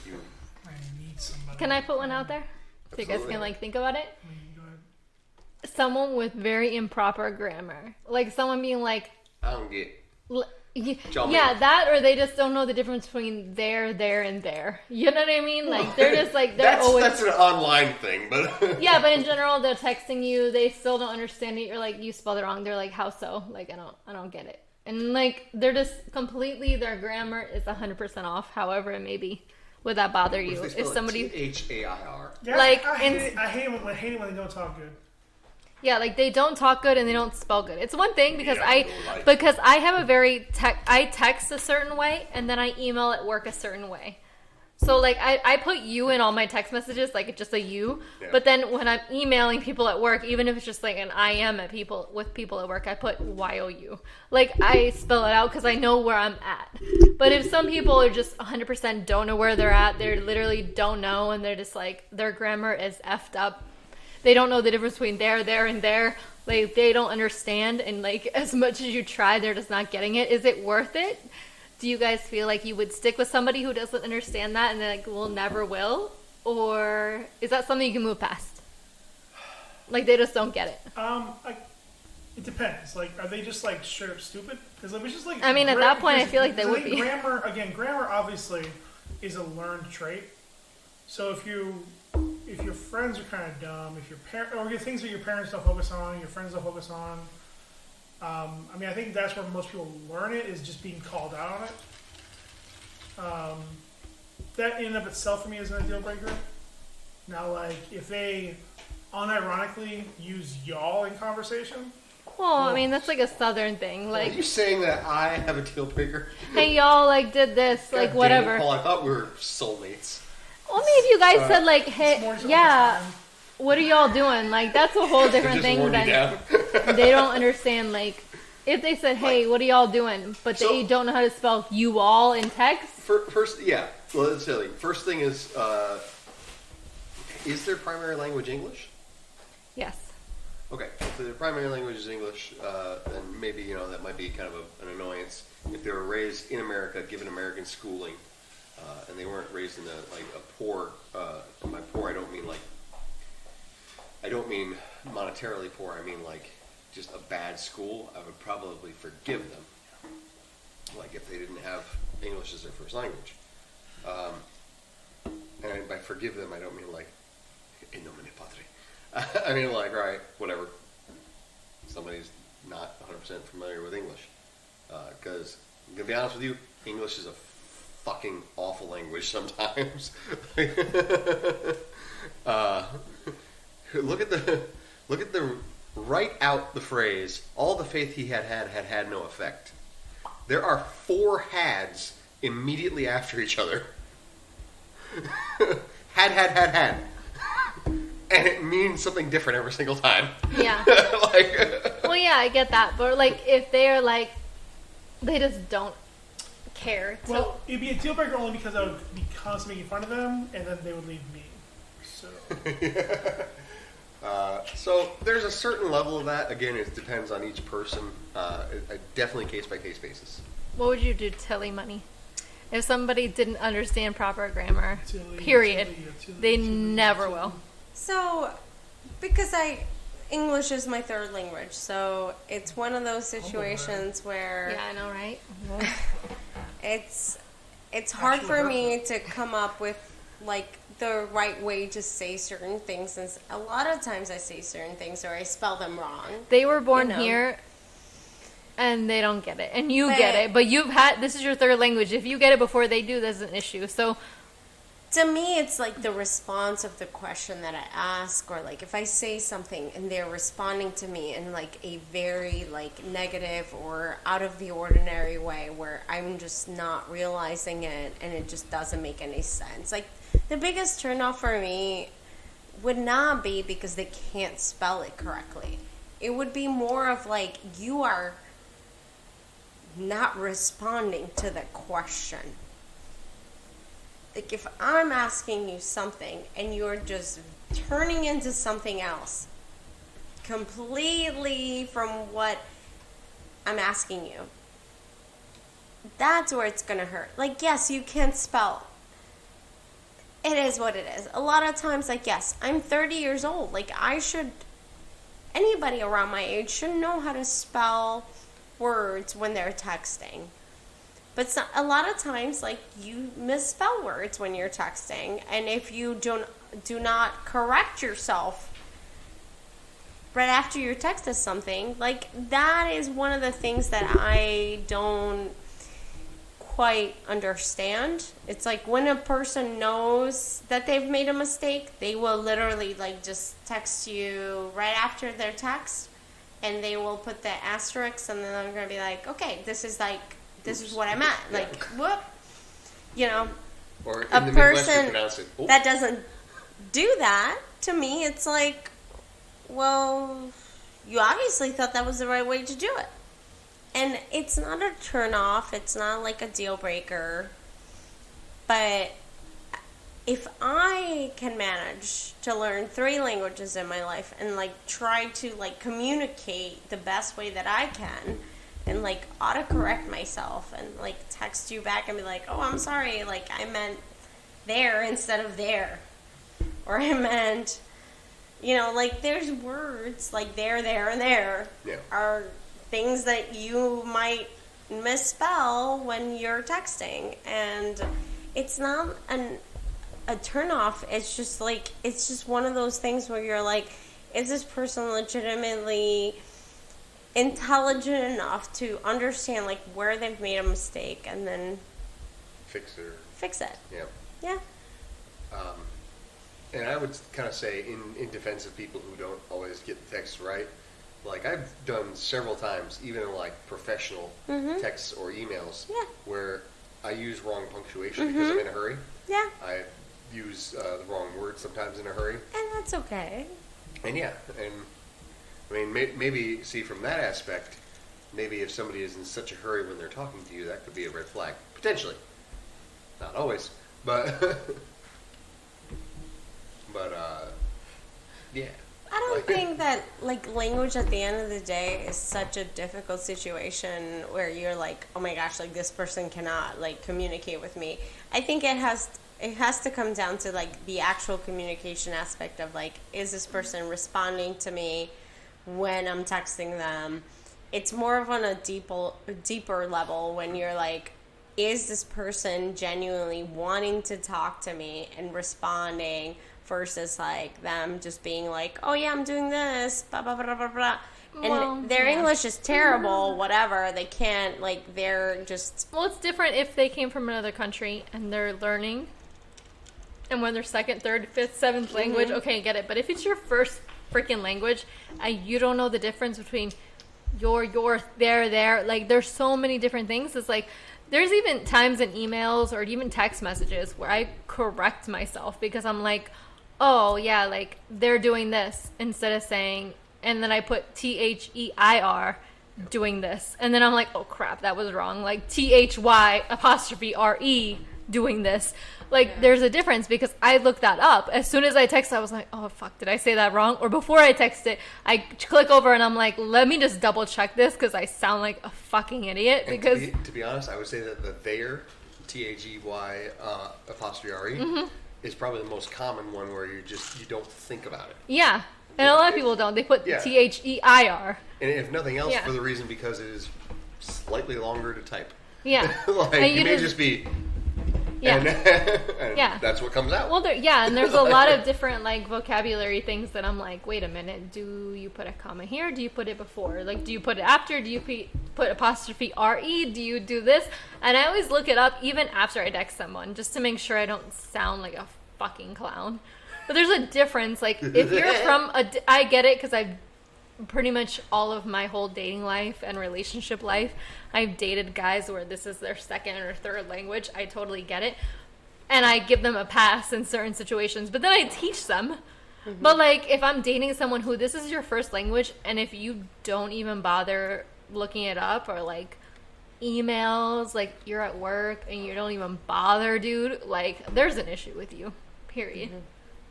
you I need somebody. Can I put one out there? So you guys Absolutely. can like think about it? Go ahead. Someone with very improper grammar. Like someone being like, I don't get. yeah, me. that, or they just don't know the difference between there, and there. You know what I mean? Like they're just like they're always. That's an online thing, but Yeah, but in general, they're texting you. They still don't understand it. You're like, you spelled it wrong. They're like, how so? Like I don't get it. And like they're just completely their grammar is 100% off. However it may be. Would that bother you if somebody? T-H-A-I-R. Yeah, Like, I hate it when they don't talk good. Yeah, like they don't talk good and they don't spell good. It's one thing because Yeah, I have a very I text a certain way and then I email at work a certain way. So like I put you in all my text messages, like it's just a you. Yeah. But then when I'm emailing people at work, even if it's just like an I am at people at work, I put YOU. Like I spell it out because I know where I'm at. But if some people are just 100% don't know where they're at, they literally don't know, and they're just like their grammar is effed up. They don't know the difference between there, and there. Like they don't understand, and like as much as you try, they're just not getting it. Is it worth it? Do you guys feel like you would stick with somebody who doesn't understand that and like will never will? Or is that something you can move past? Like they just don't get it. It depends. Like, are they just like straight up stupid? Because if it's just like, I mean, at that point, I feel like they would be. Grammar obviously is a learned trait. So if your friends are kind of dumb, if your or your things that your parents don't focus on, your friends don't focus on. I mean, I think that's where most people learn it, is just being called out on it. That in and of itself for me isn't a deal breaker. Now, like, if they unironically use y'all in conversation, Well, I mean, that's like a southern thing. Are Like, you saying that I have a deal breaker? hey, y'all, like, did this, like, God damn it, whatever. Paul, I thought we were soulmates. Only if you guys said, like, it's hey, more so yeah, time. what are y'all doing? Like, that's a whole different Just thing wore me than down. they don't understand. Like, if they said, hey, what are y'all doing? But they So- don't know how to spell you all in text. First, yeah. Well, let's say, first thing is their primary language English? Yes. Okay, if their primary language is English, then maybe, that might be kind of an annoyance. If they were raised in America, given American schooling, and they weren't raised in a poor, by poor I don't mean monetarily poor, I mean like just a bad school, I would probably forgive them. Like if they didn't have English as their first language. And by forgive them, I don't mean like, in nomine patri. I mean like, all right, whatever. Somebody's not 100% familiar with English. Because, I'm going to be honest with you, English is a fucking awful language sometimes. Look at the write out the phrase, all the faith he had no effect. There are 4 hads immediately after each other. had. And it means something different every single time. Yeah. Well, yeah, I get that. But, like, if they're, like, they just don't care. Well, it'd be a deal breaker only because I would be constantly making fun of them, and then they would leave me. So, So there's a certain level of that. Again, it depends on each person. Definitely case by case basis. What would you do, Tilly Money? If somebody didn't understand proper grammar, Tilly, period, Tilly, they Tilly, never Tilly. will. So, because English is my third language, so it's one of those situations where Yeah, I know, right? it's hard for me to come up with like the right way to say certain things, since a lot of times I say certain things or I spell them wrong. They were born You know. here, and they don't get it, and you But- get it. But this is your third language. If you get it before they do, there's an issue. So To me, it's like the response of the question that I ask, or like if I say something and they're responding to me in like a very like negative or out of the ordinary way where I'm just not realizing it and it just doesn't make any sense. Like the biggest turnoff for me would not be because they can't spell it correctly. It would be more of like you are not responding to the question. Like if I'm asking you something and you're just turning into something else completely from what I'm asking you, that's where it's gonna hurt. Like, yes, you can spell. It is what it is. A lot of times, like, yes, I'm 30 years old. Like, anybody around my age should know how to spell words when they're texting. But a lot of times, like, you misspell words when you're texting. And if you do not correct yourself right after you texted something, like, that is one of the things that I don't quite understand. It's like when a person knows that they've made a mistake, they will literally, like, just text you right after their text. And they will put the asterisks, and then I'm going to be like, okay, this is what I meant. Like, whoop. You know, or a person it, that doesn't do that, to me, it's like, well, you obviously thought that was the right way to do it. And it's not a turn off. It's not like a deal breaker. But if I can manage to learn 3 languages in my life and, like, try to, like, communicate the best way that I can and, like, autocorrect myself and, like, text you back and be like, oh, I'm sorry, like, I meant there instead of there. Or I meant, you know, like, there's words like there, and there are things that you might misspell when you're texting. And it's not a turn-off. It's just, like, it's just one of those things where you're like, is this person legitimately intelligent enough to understand, like, where they've made a mistake and then fix it. Yeah. And I would kind of say, in defense of people who don't always get the text right, like, I've done several times, even in, like, professional texts or emails, where I use wrong punctuation because I'm in a hurry. Yeah. I use the wrong word sometimes in a hurry. And that's okay. And I mean, maybe, see, from that aspect, maybe if somebody is in such a hurry when they're talking to you, that could be a red flag. Potentially. Not always, but... yeah. I don't think that, like, language at the end of the day is such a difficult situation where you're like, oh my gosh, like, this person cannot, like, communicate with me. I think it has to come down to, like, the actual communication aspect of, like, is this person responding to me when I'm texting them? It's more of on a deeper level when you're like, is this person genuinely wanting to talk to me and responding versus, like, them just being like, oh yeah, I'm doing this, blah, blah, blah, blah, blah. And their English is terrible, whatever. They can't, like, they're just... Well, it's different if they came from another country and they're learning. And when they're second, third, fifth, seventh language, okay, I get it. But if it's your first freaking language and you don't know the difference between your, there, like, there's so many different things. It's like, there's even times in emails or even text messages where I correct myself because I'm like, oh, yeah, like, they're doing this instead of saying, and then I put THEIR doing this. And then I'm like, oh, crap, that was wrong. Like, THY''RE doing this. Like, there's a difference because I looked that up. As soon as I text, I was like, oh, fuck, did I say that wrong? Or before I text it, I click over and I'm like, let me just double check this because I sound like a fucking idiot. And because to be honest, I would say that the there, THEY''RE, is probably the most common one where you don't think about it. Yeah. And a lot of people don't. They put THEIR. And if nothing else, for the reason because it is slightly longer to type. Yeah. Like, it may just be Yeah. And Yeah. that's what comes out. Well, and there's a lot of different like vocabulary things that I'm like, wait a minute, do you put a comma here? Do you put it before? Like, do you put it after? Do you put apostrophe RE? Do you do this? And I always look it up even after I text someone just to make sure I don't sound like a fucking clown. But there's a difference. Like, if you're from I get it because I've pretty much all of my whole dating life and relationship life, I've dated guys where this is their second or third language. I totally get it. And I give them a pass in certain situations, but then I teach them. Mm-hmm. But like, if I'm dating someone who this is your first language, and if you don't even bother looking it up or like emails, like you're at work and you don't even bother, dude, like there's an issue with you, period. Mm-hmm.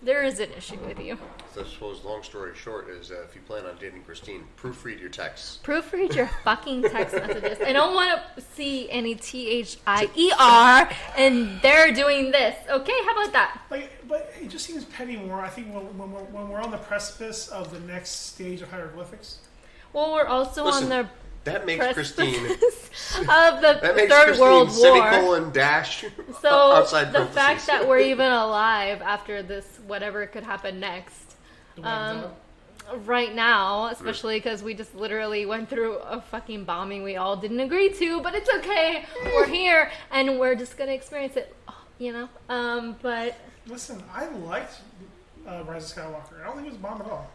There is an issue with you. So I suppose long story short is if you plan on dating Christine, proofread your texts. Proofread your fucking text messages. I don't want to see any THIER and they're doing this. Okay, how about that? But it just seems petty more. I think when we're on the precipice of the next stage of hieroglyphics. Well, we're also on the that makes Christine of the that makes Third Christine World War. Semicolon dash so outside the fact that we're even alive after this, whatever could happen next, right now, especially because we just literally went through a fucking bombing we all didn't agree to, but it's okay. We're here and we're just gonna experience it, you know. But listen, I liked Rise of Skywalker. I don't think it was a bomb at all.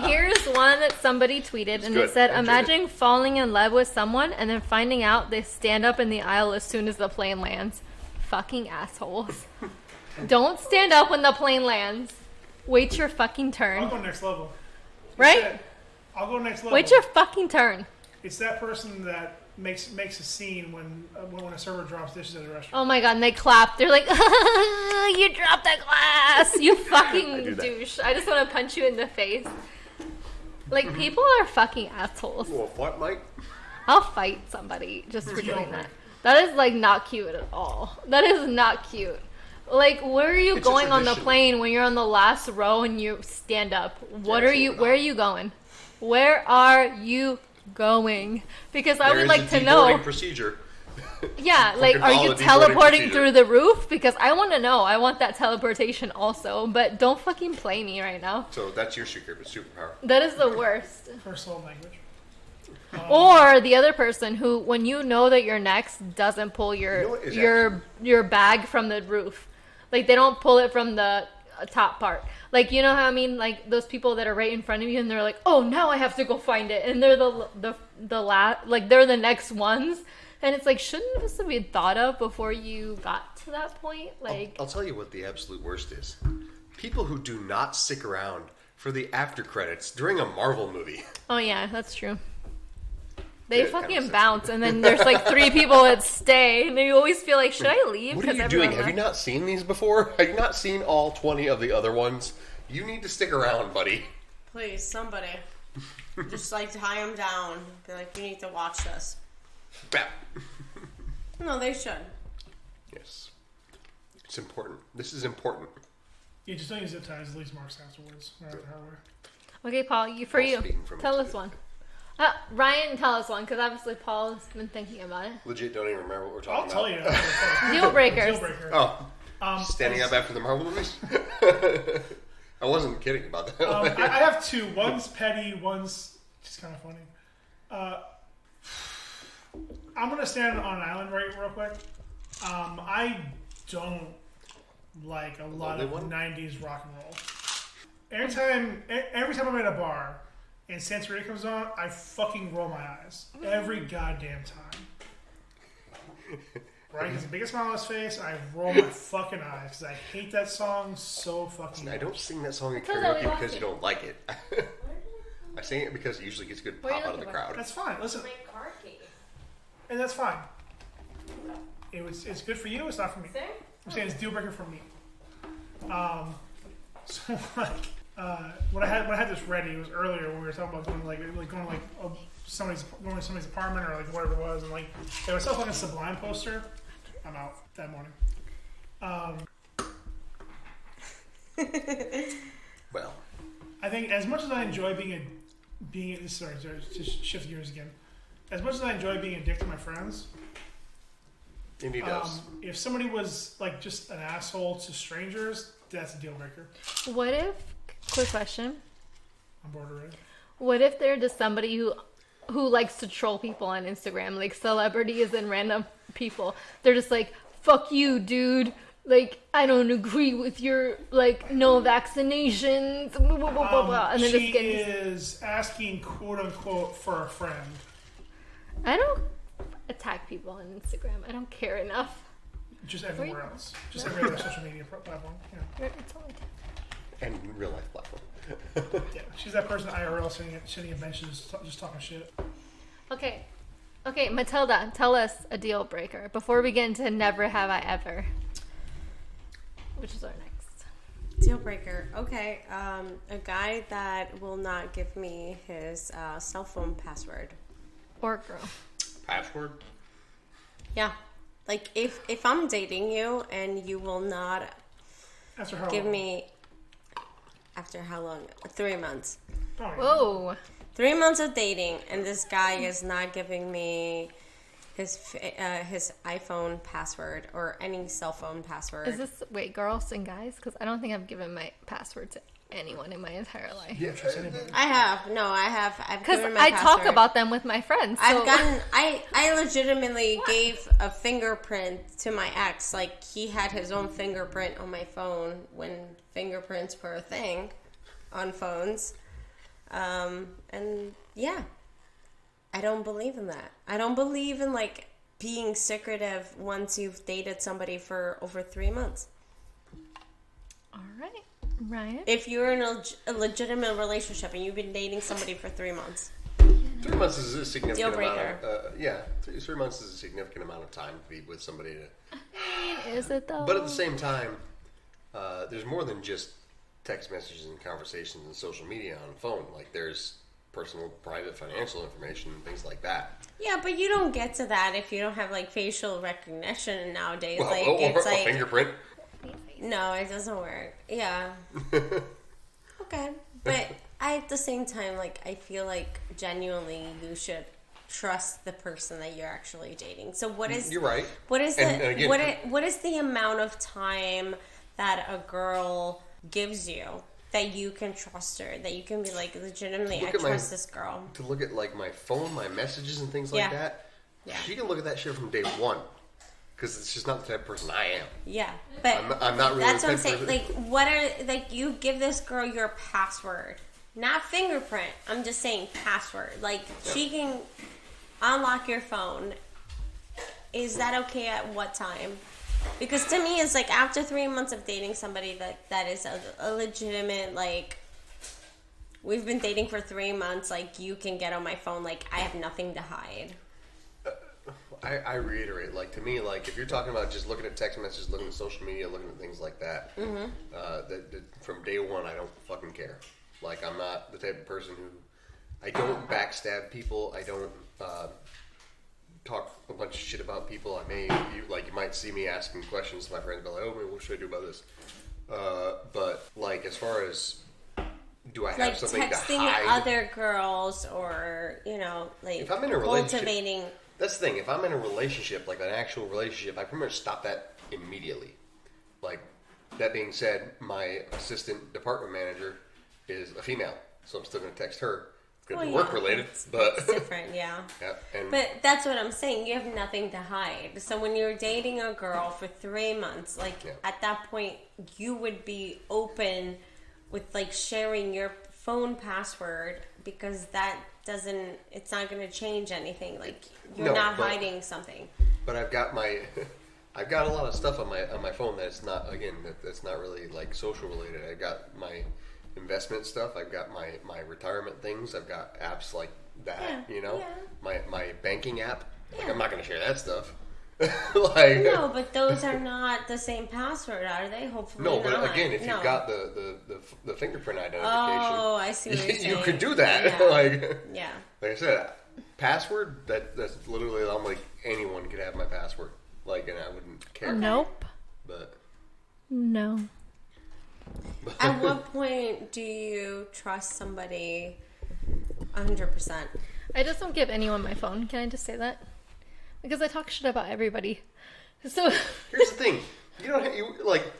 Here's one that somebody tweeted, and it said, imagine falling in love with someone and then finding out they stand up in the aisle as soon as the plane lands. Fucking assholes. Don't stand up when the plane lands. Wait your fucking turn. I'll go next level. Right? I'll go next level. Wait your fucking turn. It's that person that makes a scene when a server drops dishes at a restaurant. Oh my god, and they clap. They're like, you dropped a glass, you fucking douche. I just want to punch you in the face. Like, people are fucking assholes. You want to fight, Mike? I'll fight somebody just for doing that. That is, like, not cute at all. That is not cute. Like, where are you going on the plane when you're on the last row and you stand up? Where are you going? Where are you going? Because I would like to know. Procedure. Yeah, like, are you teleporting through the roof? Because I want to know. I want that teleportation also, but don't fucking play me right now. So that's your superpower. That is the worst. First soul language. Or the other person who, when you know that you're next, doesn't pull your bag from the roof. Like, they don't pull it from the top part. Like, you know how I mean? Like, those people that are right in front of you and they're like, oh, now I have to go find it. And they're they're the next ones. And it's like, shouldn't this have been thought of before you got to that point? Like, I'll tell you what the absolute worst is. People who do not stick around for the after credits during a Marvel movie. Oh, yeah, that's true. They fucking bounce, and then there's like 3 people that stay, and you always feel like, should I leave? What are you doing? Have you not seen these before? Have you not seen all 20 of the other ones? You need to stick around, buddy. Please, somebody. Just like tie them down. Be like, you need to watch this. No, they should. Yes. It's important. This is important. Yeah, just don't use zip ties. At least marks afterwards. Not the hardware. Okay, Paul, you tell us one. Ryan, tell us one, because obviously Paul has been thinking about it. Legit, don't even remember what we're talking about. I'll tell you. Deal breakers. Deal breaker. Oh, standing up after the Marvel movies? I wasn't kidding about that. I have 2. One's petty, one's just kind of funny. I'm going to stand on an island real quick. I don't like a lot of 90s rock and roll. Every time I'm at a bar and Santeria comes on, I fucking roll my eyes. Every goddamn time. Right? He's the biggest smile on his face, I roll my fucking eyes because I hate that song so fucking much. I don't sing that song in karaoke because you don't like it. I sing it because it usually gets a good pop out of the crowd. That's fine. Listen. And that's fine. It's good for you, it's not for me. I'm saying it's deal breaker for me. So when I had this ready, it was earlier when we were talking about going to somebody's apartment or like whatever it was, and like there was something like a Sublime poster. I'm out that morning. Well, I think as much as I enjoy sorry, just shift gears again. As much as I enjoy being a dick to my friends, Indeed does. If somebody was like just an asshole to strangers, that's a deal breaker. What if? Quick question. I'm bored already. What if they're just somebody who likes to troll people on Instagram, like celebrities and random people? They're just like, "Fuck you, dude." Like, I don't agree with your, like, no vaccinations, blah, blah, blah, blah, blah. And then She just getting... is asking, quote unquote, for a friend. I don't attack people on Instagram. I don't care enough. Just everywhere else. Just every other social media platform. Yeah. It's all attack. And real life platform. Yeah. She's that person IRL sitting at benches just talking shit. Okay, Matilda, tell us a deal breaker before we get into never have I ever, which is our next. Deal breaker. Okay. A guy that will not give me his cell phone password. Or girl. Password? Yeah. Like, if I'm dating you and you will not After how give long? me... After how long? 3 months. Oh, yeah. Whoa. 3 months of dating, and this guy is not giving me his iPhone password or any cell phone password. Is this, wait, girls and guys? Because I don't think I've given my password to anyone in my entire life. Yeah. I have. No, I have. I've Because given my I password. talk about them with my friends. So. I've gotten. I legitimately gave a fingerprint to my ex. Like, he had his own fingerprint on my phone when fingerprints were a thing on phones. And yeah, I don't believe in that. I don't believe in, like, being secretive once you've dated somebody for over 3 months. All right. Ryan? If you're in a legitimate relationship and you've been dating somebody for 3 months. 3 months is a significant Deal amount breaker. of, 3 months is a significant amount of time to be with somebody. Is it though? But at the same time, there's more than just text messages and conversations and social media on the phone. Like, there's personal, private, financial information and things like that. Yeah, but you don't get to that if you don't have, like, facial recognition nowadays. Well, like, or it's a like... fingerprint. No, it doesn't work. Yeah. Okay. But at the same time, like, I feel like genuinely you should trust the person that you're actually dating. So what is... You're right. What is And the... again, what is the amount of time that a girl gives you that you can trust her? That you can be like, legitimately, I trust this girl. To look at, like, my phone, my messages and things like Yeah. that. Yeah. She can look at that shit from day one. Because it's just not the type of person I am. Yeah, but I'm not really that's the what I'm type saying. of Like, what are, like, you give this girl your password, not fingerprint. I'm just saying password. Like, she can unlock your phone. Is that okay at what time? Because to me, it's like after 3 months of dating somebody that is a legitimate, like, we've been dating for 3 months. Like, you can get on my phone. Like, I have nothing to hide. I reiterate, like, to me, like, if you're talking about just looking at text messages, looking at social media, looking at things like that, that from day one, I don't fucking care. Like, I'm not the type of person who, I don't backstab people. I don't talk a bunch of shit about people. You might see me asking questions to my friends, but like, oh, man, what should I do about this? But, like, as far as, do I have Like, something to texting hide? other girls or, you know, like, If I'm in a relationship- cultivating... That's the thing. If I'm in a relationship, like an actual relationship, I pretty much stop that immediately. Like, that being said, my assistant department manager is a female, so I'm still going to text her. It's going to be work related, but It's different, yeah. yeah. And But that's what I'm saying. You have nothing to hide. So when you're dating a girl for 3 months, like, Yeah. at that point, you would be open with, like, sharing your phone password because that doesn't, it's not going to change anything. Like, you're No, not but- hiding something. but I've got a lot of stuff on my phone that's not that's not really like social related. I got my investment stuff. I've got my retirement things. I've got apps like that. Yeah, You know, yeah. my banking app. Like, Yeah. I'm not going to share that stuff. Like, No, but those are not the same password, are they? Hopefully no, not. but again, if No. you've got the fingerprint identification, Oh, I see what you're saying. you could do that. Yeah. Like I said, password. That's literally. I'm like, anyone could have my password. Like, and I wouldn't care. Nope. But No. At what point do you trust somebody 100%? I just don't give anyone my phone. Can I just say that? Because I talk shit about everybody. So here's the thing. You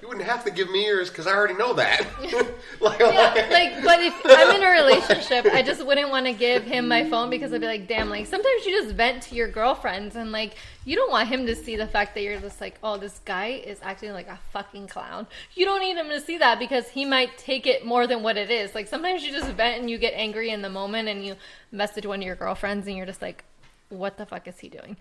wouldn't have to give me yours because I already know that. but if I'm in a relationship, I just wouldn't want to give him my phone because I'd be like, damn, like sometimes you just vent to your girlfriends and like you don't want him to see the fact that you're just like, oh, this guy is acting like a fucking clown. You don't need him to see that because he might take it more than what it is. Like sometimes you just vent and you get angry in the moment and you message one of your girlfriends and you're just like, what the fuck is he doing?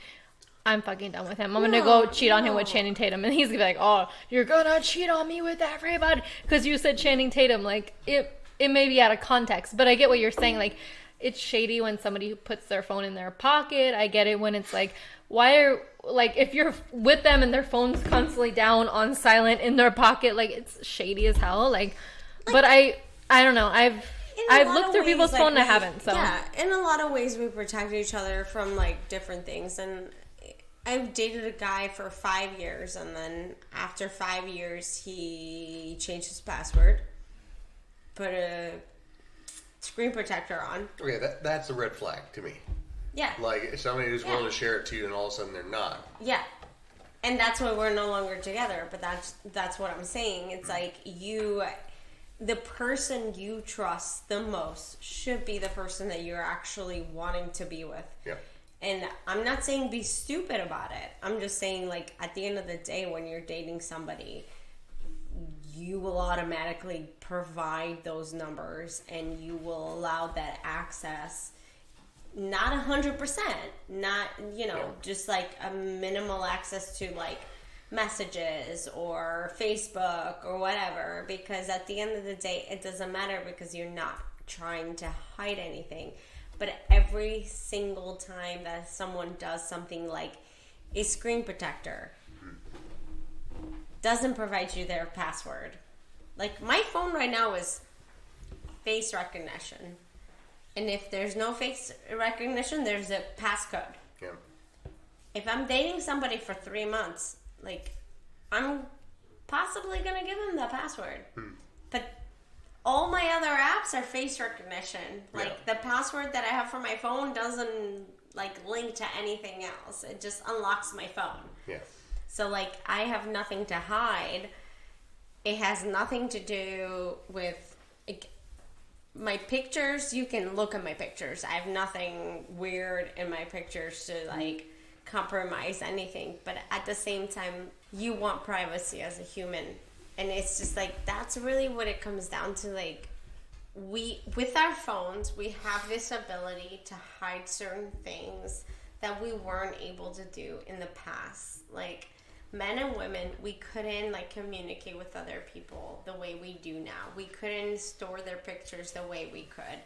I'm fucking done with him. I'm gonna go cheat on him with Channing Tatum, and he's gonna be like, "Oh, you're gonna cheat on me with everybody because you said Channing Tatum." Like it may be out of context, but I get what you're saying. Like it's shady when somebody puts their phone in their pocket. I get it when it's like, if you're with them and their phone's constantly down on silent in their pocket, like it's shady as hell. Like but I don't know. I've looked through people's phone and I haven't. So yeah, in a lot of ways we protect each other from like different things and. I've dated a guy for 5 years, and then after 5 years, he changed his password, put a screen protector on. Okay, that's a red flag to me. Yeah. Like, somebody who's willing to share it to you, and all of a sudden they're not. Yeah. And that's why we're no longer together, but that's what I'm saying. It's like the person you trust the most should be the person that you're actually wanting to be with. Yeah. And I'm not saying be stupid about it. I'm just saying, like, at the end of the day, when you're dating somebody, you will automatically provide those numbers and you will allow that access. Not 100%. Not, just like a minimal access to, like, messages or Facebook or whatever. Because at the end of the day, it doesn't matter because you're not trying to hide anything. But every single time that someone does something like a screen protector doesn't provide you their password. Like my phone right now is face recognition. And if there's no face recognition, there's a passcode. Yeah. If I'm dating somebody for 3 months, like I'm possibly going to give them the password. But all my other apps are face recognition. Like the password that I have for my phone doesn't like link to anything else. It just unlocks my phone. Yeah. So like I have nothing to hide. It has nothing to do with like, my pictures. You can look at my pictures. I have nothing weird in my pictures to like compromise anything. But at the same time, you want privacy as a human. And it's just like, that's really what it comes down to. Like, with our phones, we have this ability to hide certain things that we weren't able to do in the past. Like, men and women, we couldn't, like, communicate with other people the way we do now. We couldn't store their pictures the way we could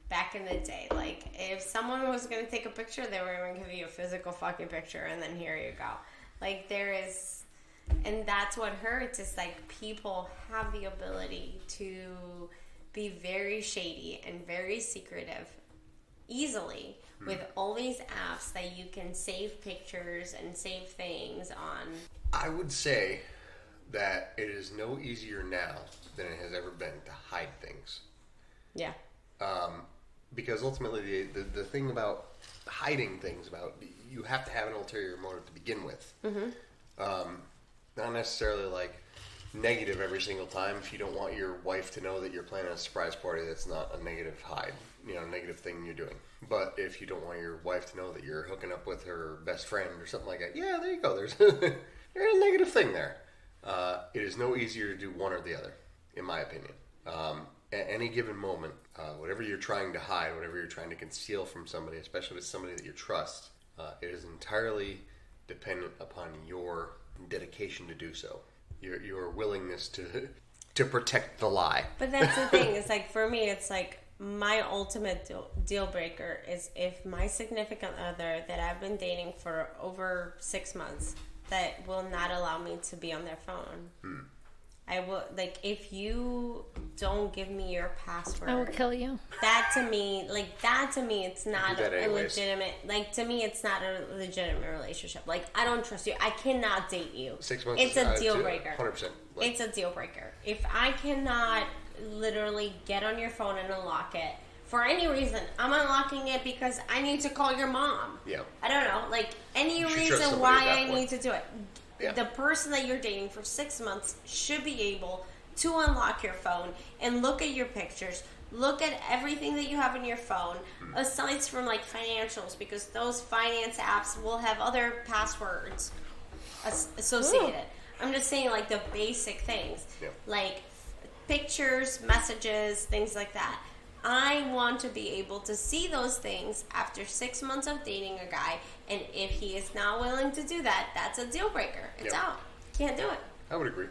back in the day. Like, if someone was going to take a picture, they were going to give you a physical fucking picture, and then here you go. Like, there is... And that's what hurts, is like people have the ability to be very shady and very secretive easily with all these apps that you can save pictures and save things on. I would say that it is no easier now than it has ever been to hide things. Yeah. Because ultimately the thing about hiding things, about you have to have an ulterior motive to begin with. Not necessarily like negative every single time. If you don't want your wife to know that you're planning a surprise party, that's not a negative hide, negative thing you're doing. But if you don't want your wife to know that you're hooking up with her best friend or something like that, yeah, there you go. There's a negative thing there. It is no easier to do one or the other, in my opinion. At any given moment, whatever you're trying to hide, whatever you're trying to conceal from somebody, especially if it's somebody that you trust, it is entirely dependent upon your dedication to do so, your willingness to protect the lie. But that's the thing. It's like, for me, it's like my ultimate deal breaker is if my significant other that I've been dating for over 6 months that will not allow me to be on their phone. I will, like, if you don't give me your password, I will kill you. That to me, it's not a anyways. legitimate, like, to me, it's not a legitimate relationship. Like, I don't trust you. I cannot date you. 6 months. It's a deal breaker. 100%. It's a deal breaker. If I cannot literally get on your phone and unlock it for any reason. I'm unlocking it because I need to call your mom. Yeah. I don't know, like any You should trust reason somebody at why that I point. need to do it. Yeah. The person that you're dating for 6 months should be able to unlock your phone and look at your pictures, look at everything that you have in your phone, aside from like financials, because those finance apps will have other passwords associated. I'm just saying like the basic things, Yeah. like pictures, messages, things like that. I want to be able to see those things after 6 months of dating a guy, and if he is not willing to do that, that's a deal breaker. It's Yeah. out. Can't do it. I would agree.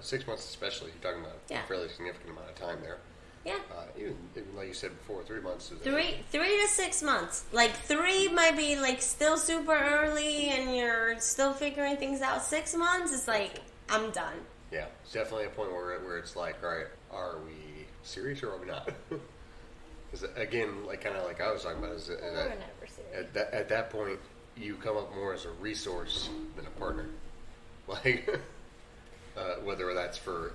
6 months especially, you're talking about Yeah. a fairly significant amount of time there. Yeah. Even like you said before, 3 months is Three to 6 months. Like 3 might be like still super early and you're still figuring things out. 6 months is like, I'm done. Yeah, it's definitely a point where it's like, all right, are we serious or are we not? Because again, like kind of like I was talking about, We're never serious. at that point, you come up more as a resource than a partner. Like whether that's for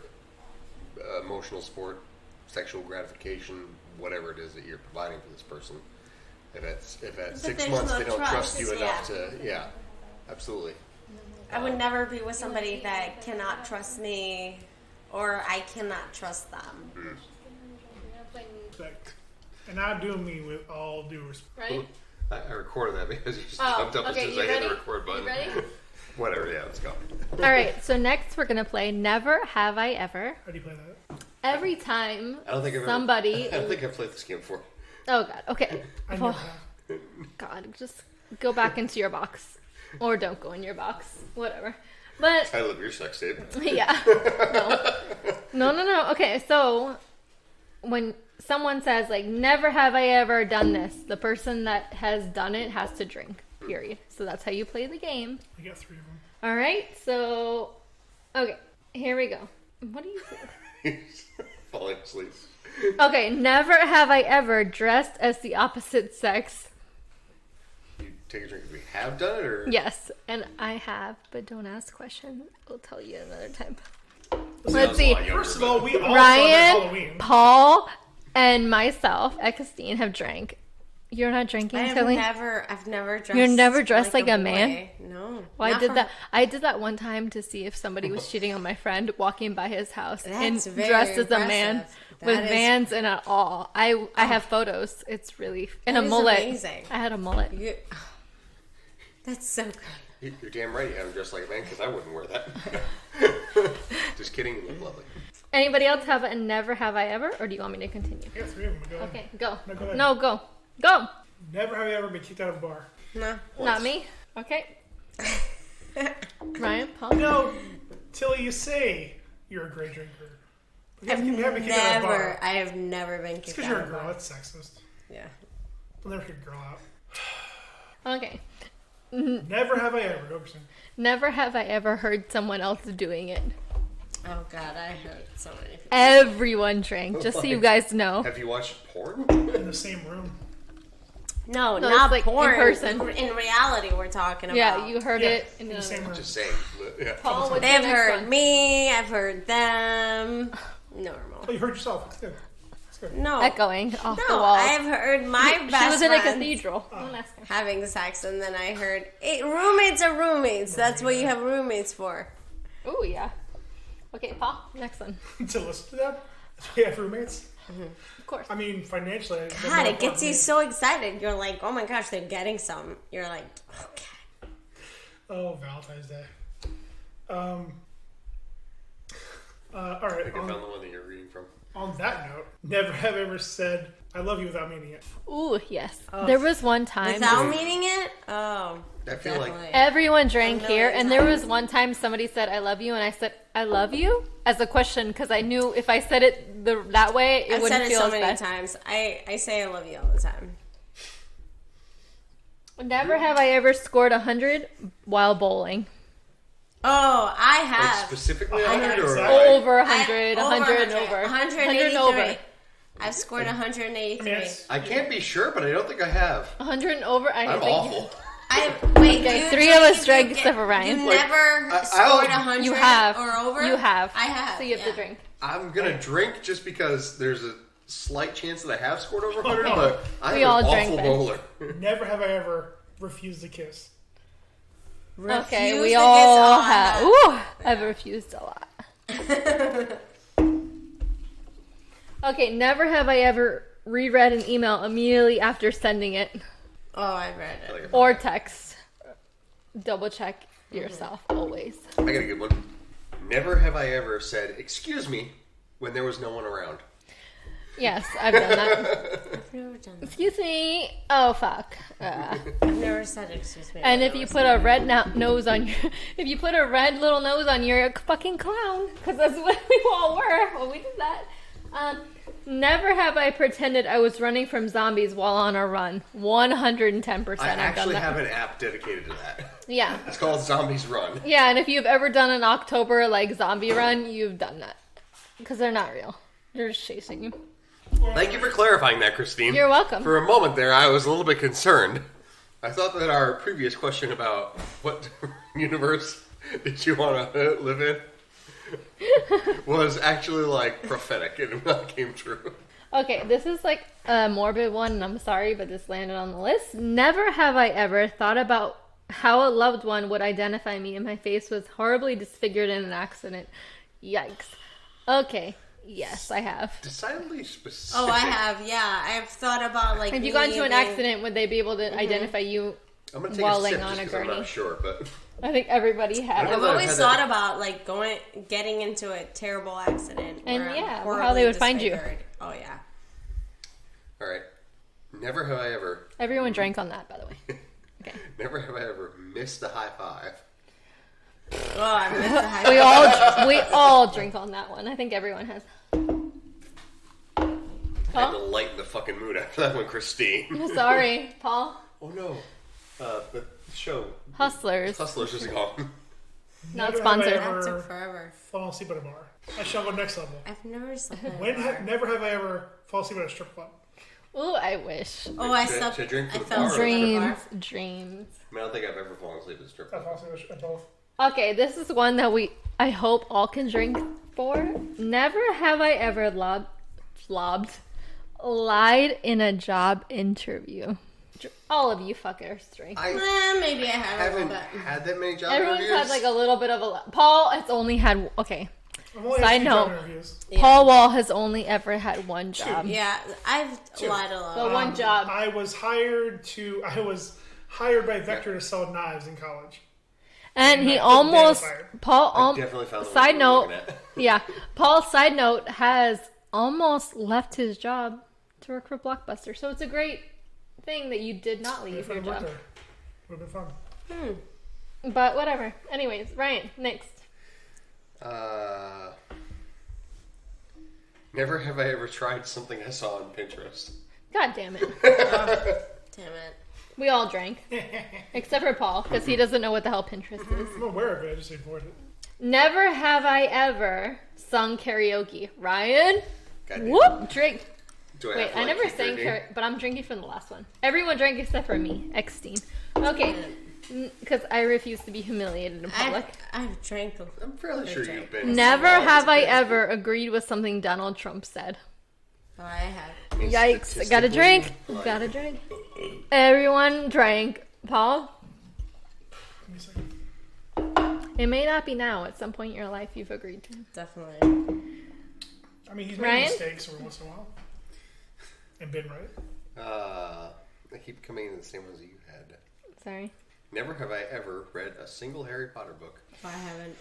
emotional support, sexual gratification, whatever it is that you're providing for this person. If at 6 there's months no they don't trust trust, you enough yeah. to, absolutely. I would never be with somebody that cannot trust me or I cannot trust them. Respect. And I do mean with all due respect. Right? I recorded that because you just Oh, jumped up okay, as soon as you I hit ready? the record button. You ready? Whatever, yeah, let's go. All right, so next we're gonna play Never Have I Ever. How do you play that? Every time I don't think I've somebody. I don't think I've played this game before. Oh God. Okay. I Well, never have. God, just go back into your box, or don't go in your box. Whatever. But Title of your sex tape. yeah. No. Okay, so when someone says like never have I ever done this, the person that has done it has to drink. Period. So that's how you play the game. I got 3 of them. All right. So okay, here we go. What do you think? Falling asleep. Okay, never have I ever dressed as the opposite sex. You take a drink. We have done it, or Yes, and I have, but don't ask questions. I'll tell you another time. Sounds Let's a see. lot younger, First of but- all, we all saw that Ryan, Halloween. Paul, and myself, X-Tine, have drank. You're not drinking, I've Tilly? never dressed. You're never dressed like a man? boy. No. Well, not I did for- that. I did that one time to see if somebody was cheating on my friend walking by his house That's and very dressed as a man impressive. with That is- Vans and it all. I have photos. It's really and That a is mullet. amazing. I had a mullet. You- That's so good. You're damn right you haven't dressed like a man because I wouldn't wear that. Just kidding, you look lovely. Anybody else have a never have I ever, or do you want me to continue? I got 3 of them. Go ahead. Okay, go. No, go ahead. No, go. Go. Never have you ever been kicked out of a bar. No. Not me. Okay. Ryan, Paul. No, Tilly, you say you're a great drinker. But I've you haven't been kicked out of a bar. I have never been It's kicked because out you're a of a girl. bar. That's sexist. Yeah. I'll never kick a girl out. Okay. Never have I ever. Go, Kristen. Never have I ever heard someone else doing it. Oh God, I heard so many people. Everyone drank, just so you guys know. Have you watched porn? In the same room. No, No, not it's like in porn. person. In reality, we're talking about. Yeah, you heard Yeah, it. in the same room. Just saying. Yeah. Paul, what's They've your next heard one? me. I've heard them. Normal. Oh, you heard yourself. It's good. It's good. No. Echoing off the No, wall. I've heard my She best was in a friends cathedral. Don't ask her. having sex, and then I heard roommates are roommates. That's what you have roommates for. Oh yeah. Okay, Paul. Next one. To listen to them. We have roommates. Of course. I mean, financially. it's God, more it gets fun. you so excited. You're like, oh my gosh, they're getting some. You're like, okay. Oh, Valentine's Day. All I right. think I found the one that you're reading from. On that note, never have ever said "I love you" without meaning it. Ooh, yes. There was one time. Without meaning it? Oh, I feel like- definitely. Everyone drank A here, million and there was times. one time somebody said, "I love you," and I said, "I love you," as a question because I knew if I said it that way, it I've wouldn't said it feel so as many bad. times. I say I love you all the time. Never have I ever scored 100 while bowling. Oh, I Like have. specifically 100 100 or exactly. Over 100, 100 and over. 183. 100 and over. I've scored I mean, 183. I can't be sure, but I don't think I have. 100 and over. I I'm think awful. Wait, Okay, you 3 of us drink, drank you except for Ryan. You Like, never I'll- scored 100 you have or over? You have. I have. So you have yeah. to drink. I'm gonna drink just because there's a slight chance that I have scored over 100, but I'm We an all awful drank then. bowler. Never have I ever refused a kiss. Okay, Refuse we to all kiss have. on Ooh, I've refused a lot. Okay, never have I ever reread an email immediately after sending it Oh, I read it. or text. Double check yourself always. I got a good one. Never have I ever said, "Excuse me," when there was no one around. Yes, I've done that. I've never done that. Excuse me. Oh fuck. I've never said excuse me. And if you put a red nose on your, if you put a red little nose on, you're a fucking clown. Because that's what we all were when we did that. Never have I pretended I was running from zombies while on a run. 110% I I've done actually that. have an app dedicated to that. Yeah. It's called Zombies Run. Yeah, and if you've ever done an October like zombie run, you've done that. Because they're not real. They're just chasing you. Thank you for clarifying that, Christine. You're welcome. For a moment there, I was a little bit concerned. I thought that our previous question about what universe did you want to live in was actually like prophetic, and that came true. Okay, this is like a morbid one, and I'm sorry, but this landed on the list. Never have I ever thought about how a loved one would identify me and my face was horribly disfigured in an accident. Yikes. Okay, yes, I have. Decidedly specific. Oh, I have. Yeah, I've thought about like. If you got into an leaving- accident, would they be able to identify you I'm gonna take while a laying sip on just a 'cause I'm gurney? not sure, but I think everybody had I it. I've know that I've always had thought that- about like getting into a terrible accident. And where I'm yeah, how horribly they would find you. disfigured. Oh yeah. all right. Never have I ever. Everyone drank on that, by the way. Okay. Never have I ever missed a high five. Oh, I missed the high We all drink on that one. I think everyone has. I had to Paul? lighten the fucking mood after that one, Christine. Sorry, Paul. Oh no. The show Hustlers. Hustlers is gone. Not Never have I sponsored. That ever took forever. fallen asleep at a bar. I shall go next level. I've never slept in a When bar. never have I ever fallen asleep at a strip club. Ooh, I wish. Oh, I Should- slept. should I drink for I the fell bar or asleep at a bar. Dreams. I mean, I don't think I've ever fallen asleep at a strip I club. fell asleep at both. Okay, this is one that I hope all can drink for. Never have I ever lied in a job interview. All of you fuckers drink. I Maybe I have a haven't little bit. had that many job Everyone's interviews. had like a little bit of a. Paul has only had. Okay. I've only Side had 2 job note. interviews. Yeah. Paul Wall has only ever had one job. Yeah, I've lied a The lot. one job. I was hired by Vector to sell knives in college. And And he I couldn't almost. get fired. Paul. I definitely found the Side one you were note. looking at. Yeah. Paul, side note, has almost left his job to work for Blockbuster. So it's a great thing that you did not leave If your I worked job. there, would have been fun. But whatever. Anyways, Ryan, next. Never have I ever tried something I saw on Pinterest. God damn it. Damn it. We all drank. Except for Paul, because he doesn't know what the hell Pinterest is. I'm aware of it, I just avoid it. Never have I ever sung karaoke. Ryan? God damn. Whoop! Drink. Do I Wait, have to, I like, never keep sang drinking? karaoke, but I'm drinking from the last one. Everyone drank except for me. X-Tine. Okay. Because I refuse to be humiliated in public. I've drank. I'm fairly sure drink. you've been. Never involved have I in it. ever agreed with something Donald Trump said. Oh, I have. I mean, Yikes. Gotta drink. statistically, Gotta drink. Everyone drank. Paul? Give me a second. It may not be now. At some point in your life, you've agreed to. Definitely. I mean, he's made Ryan? mistakes every once in a while. And been right. I keep coming in the same ones that you had. Sorry. Never have I ever read a single Harry Potter book. I haven't.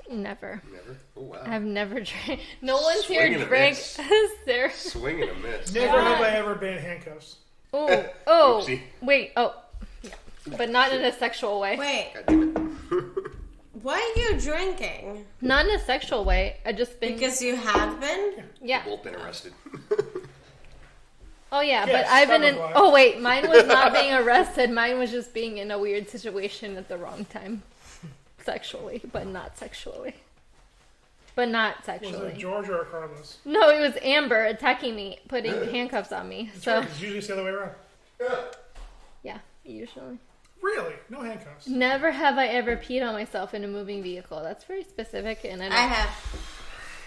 Never. Never. Oh wow. I've never drank. No one's Swing and here a drank. miss. There. Swing and a miss. Never have I ever been in handcuffs. Oh. Oh. Oopsie. Wait. Oh. Yeah. But not in a sexual way. Wait, God damn it. why are you drinking? Not in a sexual way. I just been. Because you have been? Yeah. Both been arrested. Oh yeah, Yes, but I've been that in. was why. Oh wait, mine was not being arrested. Mine was just being in a weird situation at the wrong time, sexually, but not sexually. But not Was sexually. it George or Carlos? No, it was Amber attacking me, putting handcuffs on me. So It's usually the other way around. yeah, usually. Really? No handcuffs. Never have I ever peed on myself in a moving vehicle. That's very specific, and I I don't. have.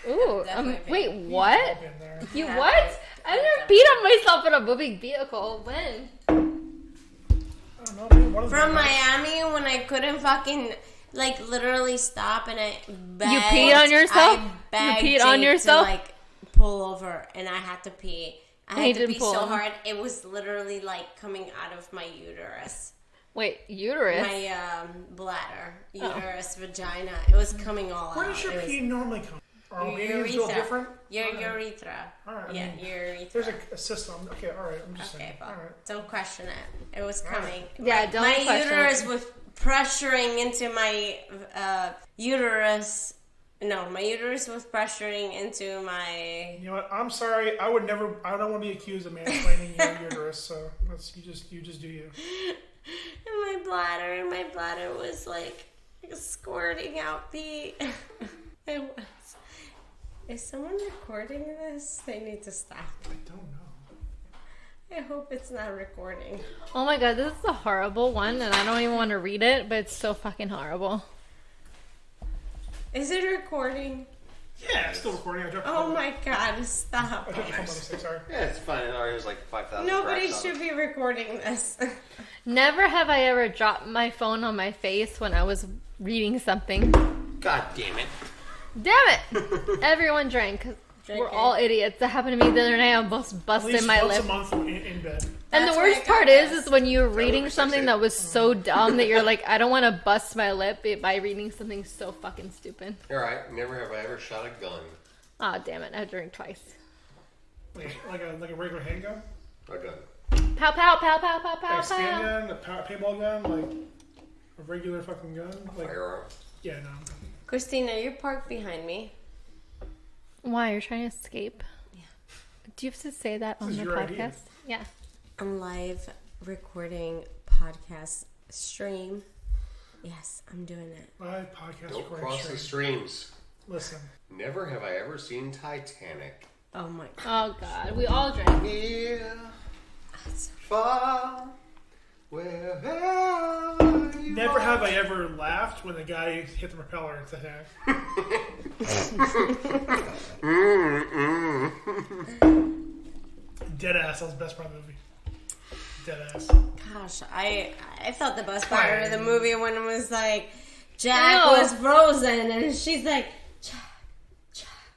Ooh, Definitely wait, been. what? Been there. You Yeah, what? I never beat on myself in a moving vehicle. When? I don't know, maybe one of From them. Miami when I couldn't fucking like literally stop and I begged. You peed on yourself? I You begged peed on Jake yourself? to like pull over and I had to pee. I And he had to didn't pee pull so over? hard it was literally like coming out of my uterus. Wait, uterus? My bladder, Oh. uterus, vagina. It was coming all Where out. does your It was- pee normally come? Are Your Romanians feel urethra. different? Your Alright. urethra. Alright, I Yeah, mean, your urethra. There's a system. Okay, alright, I'm just Okay, saying. well, Alright. don't question it. It was coming. Yeah, don't My question uterus it. was pressuring into my uterus. No, my uterus was pressuring into my. You know what? I'm sorry. I would never. I don't want to be accused of mansplaining your uterus. So that's you just do you. And my bladder was like squirting out pee. It was. Is someone recording this? They need to stop. I don't know. I hope it's not recording. Oh my god, this is a horrible one, and I don't even want to read it, but it's so fucking horrible. Is it recording? Yeah, it's still recording. I dropped. Oh the my god, stop. I dropped the phone by mistake. Sorry. Yeah, it's fine. It already has like 5,000 Nobody cracks on should it. be recording this. Never have I ever dropped my phone on my face when I was reading something. God damn it. Damn it! Everyone drank. 'Cause we're Drinking. all idiots. That happened to me the other night. I almost At busted least my once lip. a month in bed. And That's the where worst I got part this. is when you're reading looks something sexy. that was so dumb that you're like, I don't want to bust my lip by reading something so fucking stupid. Alright, never have I ever shot a gun. Oh damn it! I drank twice. Like a regular handgun, A gun. Pow pow pow pow pow pow like a stand pow. gun, a paintball gun, like a regular fucking gun. Like Firearm. yeah, no. Christina, you're parked behind me. Why you're trying to escape? Yeah. Do you have to say that on is the your podcast? idea. Yeah. I'm live recording podcast stream. Yes, I'm doing it. My podcast Don't recording cross the stream. streams. Listen, Never have I ever seen Titanic. Oh my god. Oh god, we all drank. Here, far, wherever you never are. have I ever laughed when the guy hit the propeller into head. Dead ass. That was the best part of the movie. Dead ass. Gosh, I thought the best part of the movie when it was like Jack Ew. was frozen and she's like,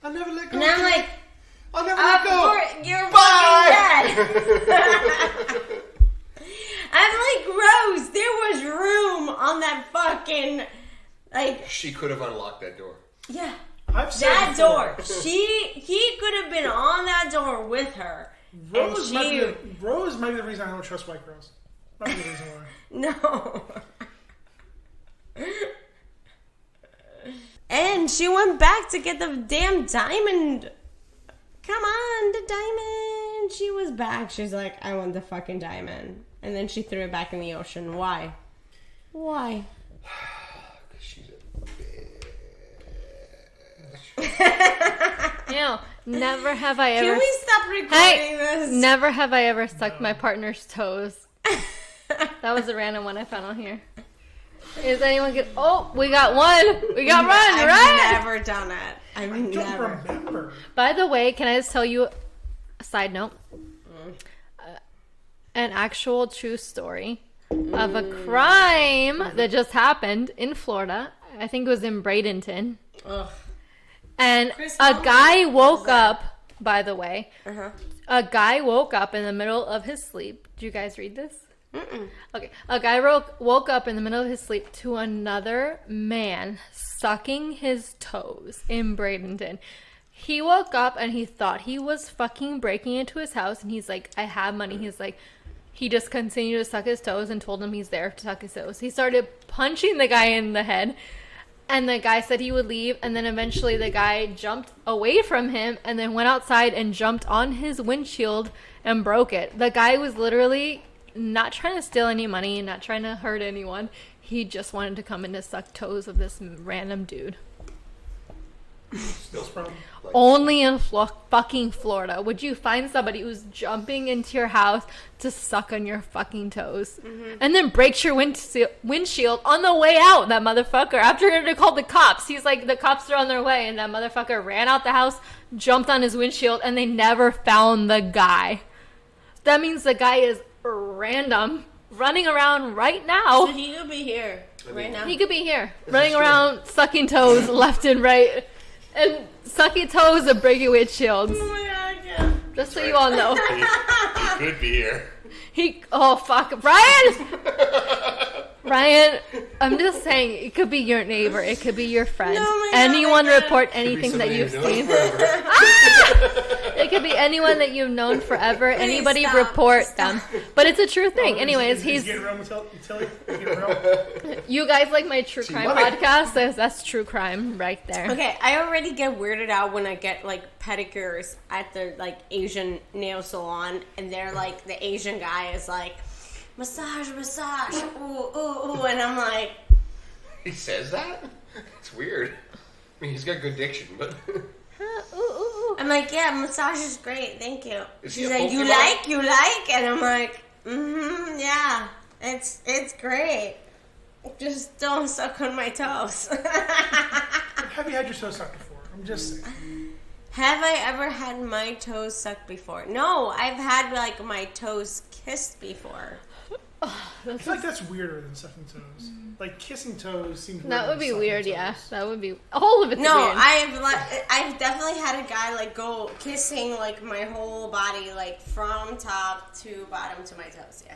I'll never let go. and I'm like, I'll never let go. you're Bye. fucking dead. I'm like, Rose, there was room on that fucking, like, She could have unlocked that door. yeah, I've said that before, door. He could have been on that door with her. Rose and might, she, Rose might be the reason I don't trust white girls. Might be the reason why. no. And she went back to get the damn diamond. Come on, the diamond. She was back. She's like, I want the fucking diamond. And then she threw it back in the ocean. Why? Why? She's a bitch. Ew. Never have I ever. Can we stop recording Hey, this? never have I ever sucked my partner's toes. That was a random one I found on here. Is anyone get? Oh, we got one. We got one. I've Right. never done it. I've I don't never. remember. By the way, can I just tell you a side note? An actual true story of a crime that just happened in Florida. I think it was in Bradenton. Ugh. And Chris, a how guy many woke was that? up, by the way. Uh-huh. A guy woke up in the middle of his sleep. Did you guys read this? Mm-mm. Okay. A guy woke up in the middle of his sleep to another man sucking his toes in Bradenton. He woke up and he thought he was fucking breaking into his house. And he's like, I have money. He's like, he just continued to suck his toes and told him he's there to suck his toes. He started punching the guy in the head. And the guy said he would leave. And then eventually the guy jumped away from him and then went outside and jumped on his windshield and broke it. The guy was literally not trying to steal any money, not trying to hurt anyone. He just wanted to come in to suck toes of this random dude. Still from. Only in fucking Florida would you find somebody who's jumping into your house to suck on your fucking toes and then breaks your windshield on the way out. That motherfucker, after they called the cops, he's like, the cops are on their way, and that motherfucker ran out the house, jumped on his windshield, and they never found the guy. That means the guy is random, running around right now. So he could be here right now. He could be here, running around, sucking toes left and right. And sucky toes and breaking windshields. Oh my god, yeah. Just so you all know. He could be here. Oh fuck. Ryan! Ryan, I'm just saying, it could be your neighbor, it could be your friend. Oh my God, anyone oh my God. report anything that you've seen. Ah! It could be anyone that you've known forever. Anybody stop, report stop. them. But it's a true thing. Anyways, He's he's... getting real, Tilly. He's getting real. You guys like my true crime love it. podcast? That's true crime right there. Okay, I already get weirded out when I get like pedicures at the like Asian nail salon, and they're like, the Asian guy is like, massage, ooh, ooh, ooh, and I'm like, He says that? It's weird. I mean, he's got good diction, but Ooh, ooh, ooh. I'm like, yeah, massage is great, thank you. Is he She's a like, you Pokemon? like, and I'm like, yeah, it's great. Just don't suck on my toes. Have you had your toes sucked before? I'm just saying. Have I ever had my toes sucked before? No, I've had like my toes kissed before. I feel like that's weirder than sucking toes. Like kissing toes seems weird. That would be than weird, sucking yeah. toes. That would be... All of it's No, weird. I've definitely had a guy like go kissing like my whole body, like from top to bottom to my toes. Yeah,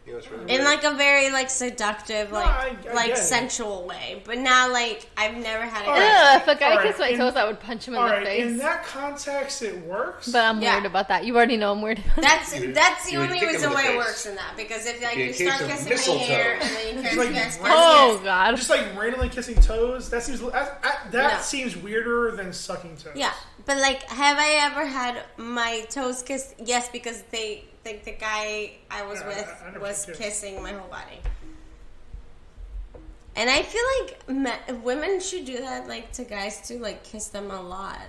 you know, it's really in weird. like a very like seductive, like I like get it. sensual way. But not like I've never had a All guy. Ugh, if a guy Alright, kissed my in- toes, I would punch him in the Alright, face. in that context, it works. But I'm Yeah. weird about that. You already know I'm weird about that. That's You would- the you would only kick him reason in the why it face. works in that, because if like In a you case start of kissing mistletoe. my hair and then you kiss, like, kiss, kiss, Oh, kiss. God. just like randomly kissing toes, that seems that No. seems weirder than sucking toes. Yeah, but like, have I ever had my toes kissed? Yes, because the guy I was Yeah, with I never was kissed. kissing my whole body. And I feel like women should do that, like to guys too, like kiss them a lot,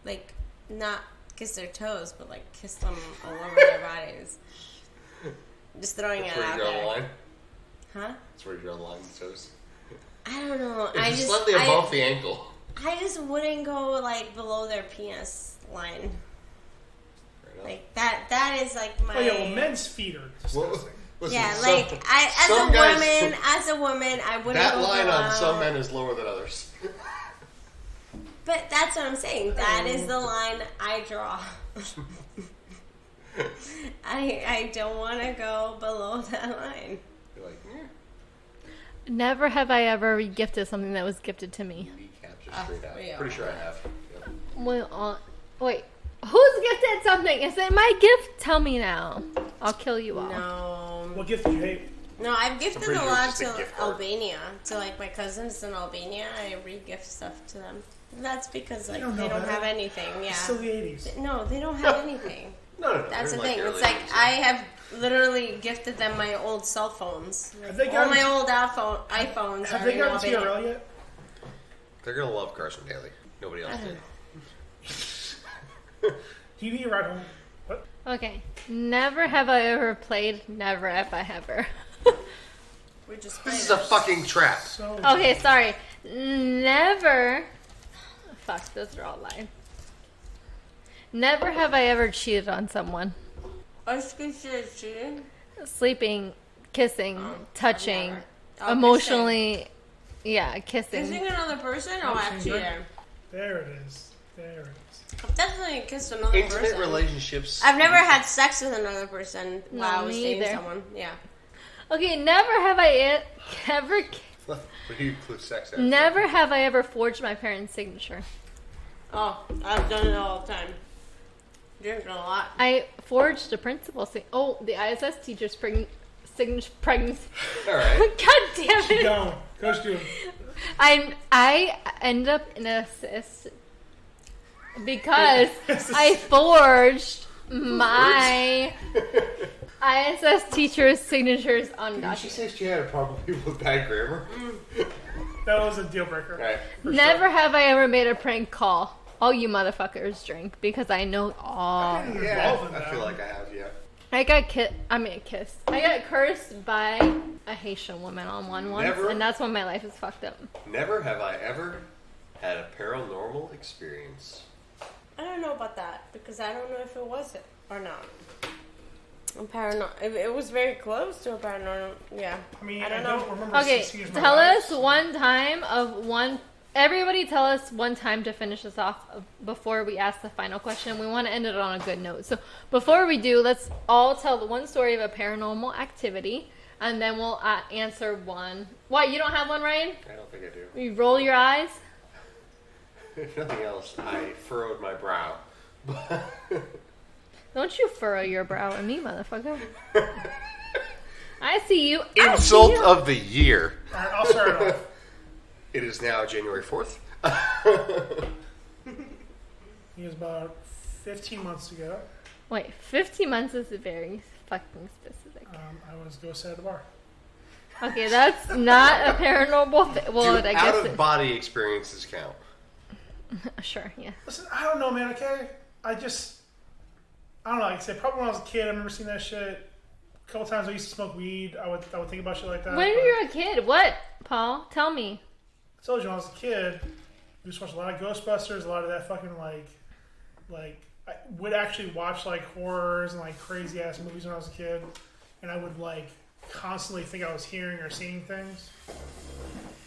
like not kiss their toes, but like kiss them all over their bodies. Just throwing That's it where out you draw the there, line. huh? That's where you draw the line with toes. I don't know. It's slightly above the ankle. I just wouldn't go like below their penis line. Fair enough. Like that is like my. Oh yeah, well, men's feet are Well, disgusting. listen, Yeah, some- like some guys- as a woman, I wouldn't that go line below. on some men is lower than others. But that's what I'm saying. That is the line I draw. I don't want to go below that line. You're like, Never have I ever gifted something that was gifted to me. kneecaps are straight out. yeah. Pretty sure I have. Yep. Well, wait. Who's gifted something? Is it my gift? Tell me now. I'll kill you all. No, What gift did you hate? no, I've gifted pretty a sure lot it's just a to gift card. Albania, to like my cousins in Albania. I re-gift stuff to them. That's because like don't they know don't that. have anything. Yeah. It's still the 80s. No, they don't have anything. No. That's the they're thing. early It's like 80s. I have literally gifted them my old cell phones. Have they All gotten- my old iPhones Have are they in gotten Albania. TRL yet? They're gonna love Carson Daly. Nobody else did. Do you need a ride home? What? Okay. Never have I ever played. Never have I ever. We just This is played a it. fucking trap. So Okay, sorry. Never. Fuck, those are all lies. Never have I ever cheated on someone. Us considered cheating? Sleeping, kissing, touching, never. Oh, emotionally. Yeah, kissing. Kissing another person? Oh, I've Kissing, cheated. there it is. There it is. I've definitely kissed another Intimate person. relationships. I've never had sex with another person No, while I was me dating either. someone. Yeah. Okay, never have I ever. What do you include sex as? Never have I ever forged my parents' signature. Oh, I've done it all the time. Drinking a lot. I forged the principal. The ISS teacher's signature. Pregnancy. All right. God damn it! Go. Coach Doom. I end up in a cyst because I forged my ISS teacher's signatures on Did she documents. say she had a problem with bad grammar? That was a deal breaker. Right. Never have I ever made a prank call. All you motherfuckers drink because I know all. I didn't get Yeah, involved in I that. feel like I have, yeah. I got kissed. I got cursed by a Haitian woman on one once, Never. and that's when my life is fucked up. Never have I ever had a paranormal experience. I don't know about that because I don't know if it was it or not. It was very close to a paranormal. Yeah. I mean, I I don't don't know. remember Okay, 6 years of my tell life, us so- one time of one. Everybody tell us one time to finish this off before we ask the final question. We want to end it on a good note. So before we do, let's all tell the one story of a paranormal activity, and then we'll answer one. What, you don't have one, Ryan? I don't think I do. You roll your eyes? If nothing else, I furrowed my brow. Don't you furrow your brow at me, motherfucker. I see you. Insult of the year. All right, I'll start it off. It is now January 4th. It was about 15 months ago. Wait, 15 months is very fucking specific. I was ghosted at a bar. Okay, that's not a paranormal thing. Well, Do I guess out-of-body experiences count? sure, yeah. Listen, I don't know, man, okay? I don't know, like I said, probably when I was a kid, I remember seeing that shit. A couple times I used to smoke weed. I would think about shit like that. When but- you were a kid, what, Paul? Tell me. I told you when I was a kid, we used to watch a lot of Ghostbusters, a lot of that fucking like I would actually watch like horrors and like crazy ass movies when I was a kid, and I would like constantly think I was hearing or seeing things.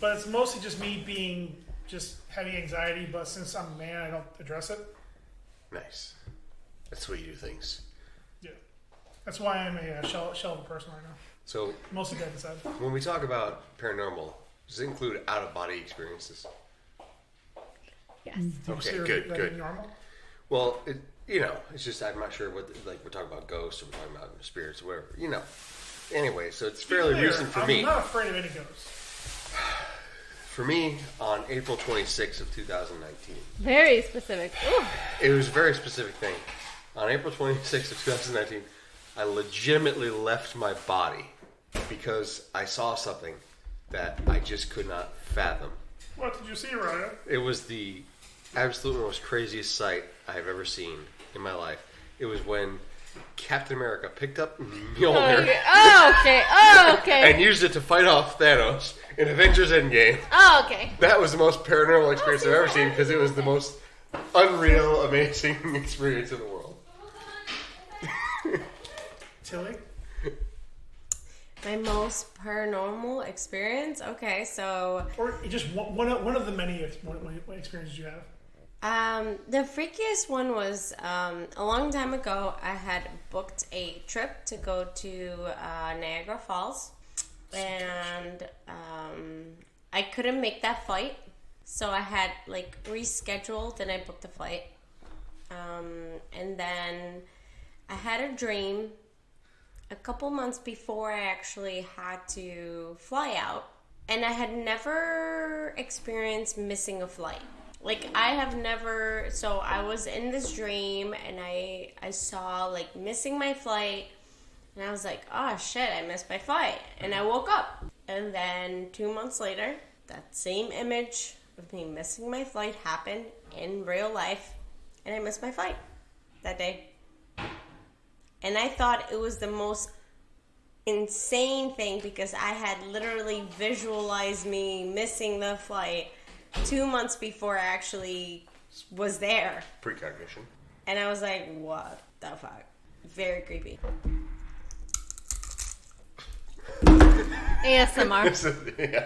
But it's mostly just me being just having anxiety. But since I'm a man, I don't address it. Nice. That's the way you do things. Yeah, that's why I'm a shell of a person right now. So Mostly dead inside. when we talk about paranormal, does it include out-of-body experiences? Yes. Do you Okay, consider good, that good. normal? Well, it's just I'm not sure what like we're talking about ghosts or we're talking about spirits or whatever. Anyway, so it's fairly Clear, recent for I'm me. not afraid of any ghosts. For me, on April 26th of 2019, Very specific. Ooh. it was a very specific thing. On April 26th of 2019, I legitimately left my body because I saw something that I just could not fathom. What did you see, Ryan? It was the absolute most craziest sight I have ever seen in my life. It was when Captain America picked up Mjolnir Okay. Oh, okay. Oh, okay. and used it to fight off Thanos in Avengers Endgame. Oh, okay. That was the most paranormal experience I've ever seen because it was the most unreal, amazing experience in the world. Tilly? My most paranormal experience? Okay, so Or just one of the many experiences you have. the freakiest one was a long time ago. I had booked a trip to go to Niagara Falls, and I couldn't make that flight, so I had like rescheduled and I booked the flight, and then I had a dream a couple months before I actually had to fly out, and I had never experienced missing a flight. Like, I have never, so I was in this dream and I saw like missing my flight, and I was like, oh shit, I missed my flight. And I woke up, and then 2 months later, that same image of me missing my flight happened in real life, and I missed my flight that day. And I thought it was the most insane thing because I had literally visualized me missing the flight 2 months before I actually was there. Precognition. And I was like, what the fuck? Very creepy. ASMR. Yeah.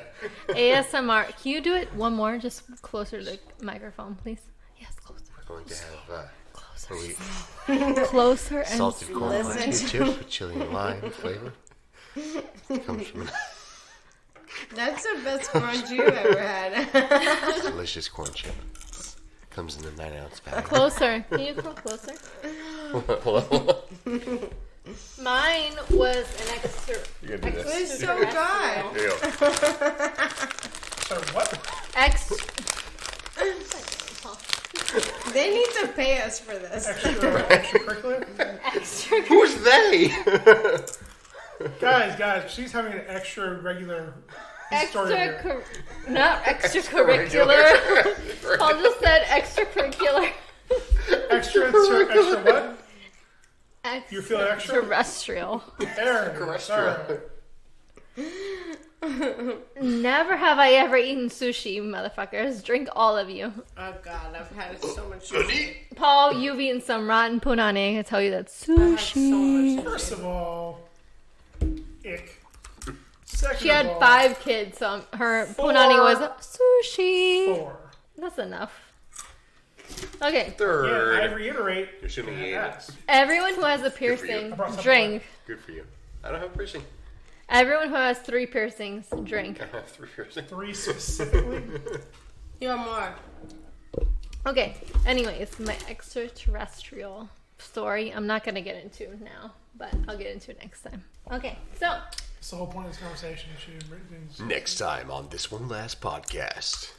ASMR. Can you do it one more? Just closer to the microphone, please. Yes, closer. We're going to have Closer. Closer and salted corn Listen tortilla to chips with chili and lime flavor. Comes from That's the best crunch you've ever had. a delicious corn chip. Comes in a 9-ounce bag. closer. Can you come closer? Hello? Mine was an extra. You're gonna do this. It's so good. Here you go. Sorry, what? They need to pay us for this. Extracurricular? Who's they? Guys, she's having an extra regular not extracurricular. Paul just said extracurricular. Extra what? You feel extra? Terrestrial. Terrestrial. Never have I ever eaten sushi, you motherfuckers. Drink all of you. Oh god, I've had so much sushi. Paul, you've eaten some rotten punani. I tell you that's sushi. First of all, ick. Second She had of all, 5 kids, so her punani was sushi. 4. That's enough. Okay. Third. Yeah, I reiterate. You're assuming you ate it. Everyone who has a piercing, drink. Good for you. I don't have a piercing. Everyone who has 3 piercings, drink. I have 3 piercings. 3 specifically. You have more. Okay. Anyways, my extraterrestrial story, I'm not going to get into now, but I'll get into it next time. Okay. So. That's the whole point of this conversation. Next time on This One Last Podcast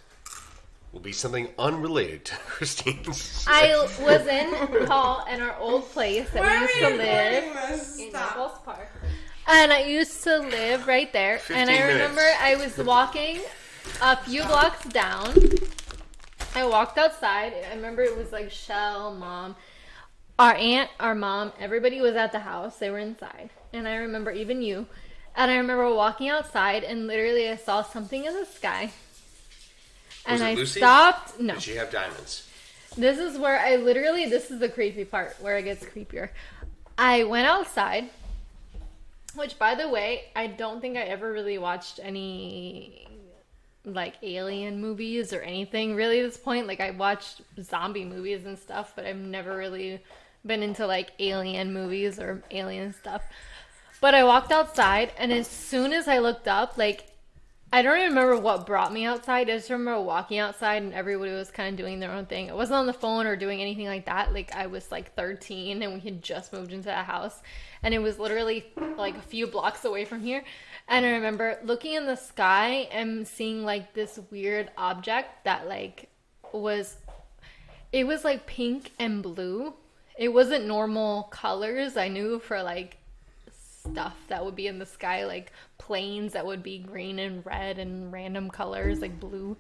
will be something unrelated to Christine's. I was in Paul and our old place that we used to live in Naples Park. And I used to live right there. And I remember I was walking a few blocks down. I walked outside. I remember it was like Shell, Mom, our aunt, our mom. Everybody was at the house. They were inside. And I remember even you. And I remember walking outside and literally I saw something in the sky. And I stopped. No. Did she have diamonds? This is where I literally, this is the creepy part where it gets creepier. I went outside, which by the way, I don't think I ever really watched any like alien movies or anything really at this point. Like I watched zombie movies and stuff, but I've never really been into like alien movies or alien stuff. But I walked outside and as soon as I looked up, like I don't even remember what brought me outside. I just remember walking outside and everybody was kind of doing their own thing. I wasn't on the phone or doing anything like that. Like I was like 13 and we had just moved into a house and it was literally like a few blocks away from here. And I remember looking in the sky and seeing like this weird object that like it was like pink and blue. It wasn't normal colors. I knew for like stuff that would be in the sky, like planes that would be green and red and random colors like blue,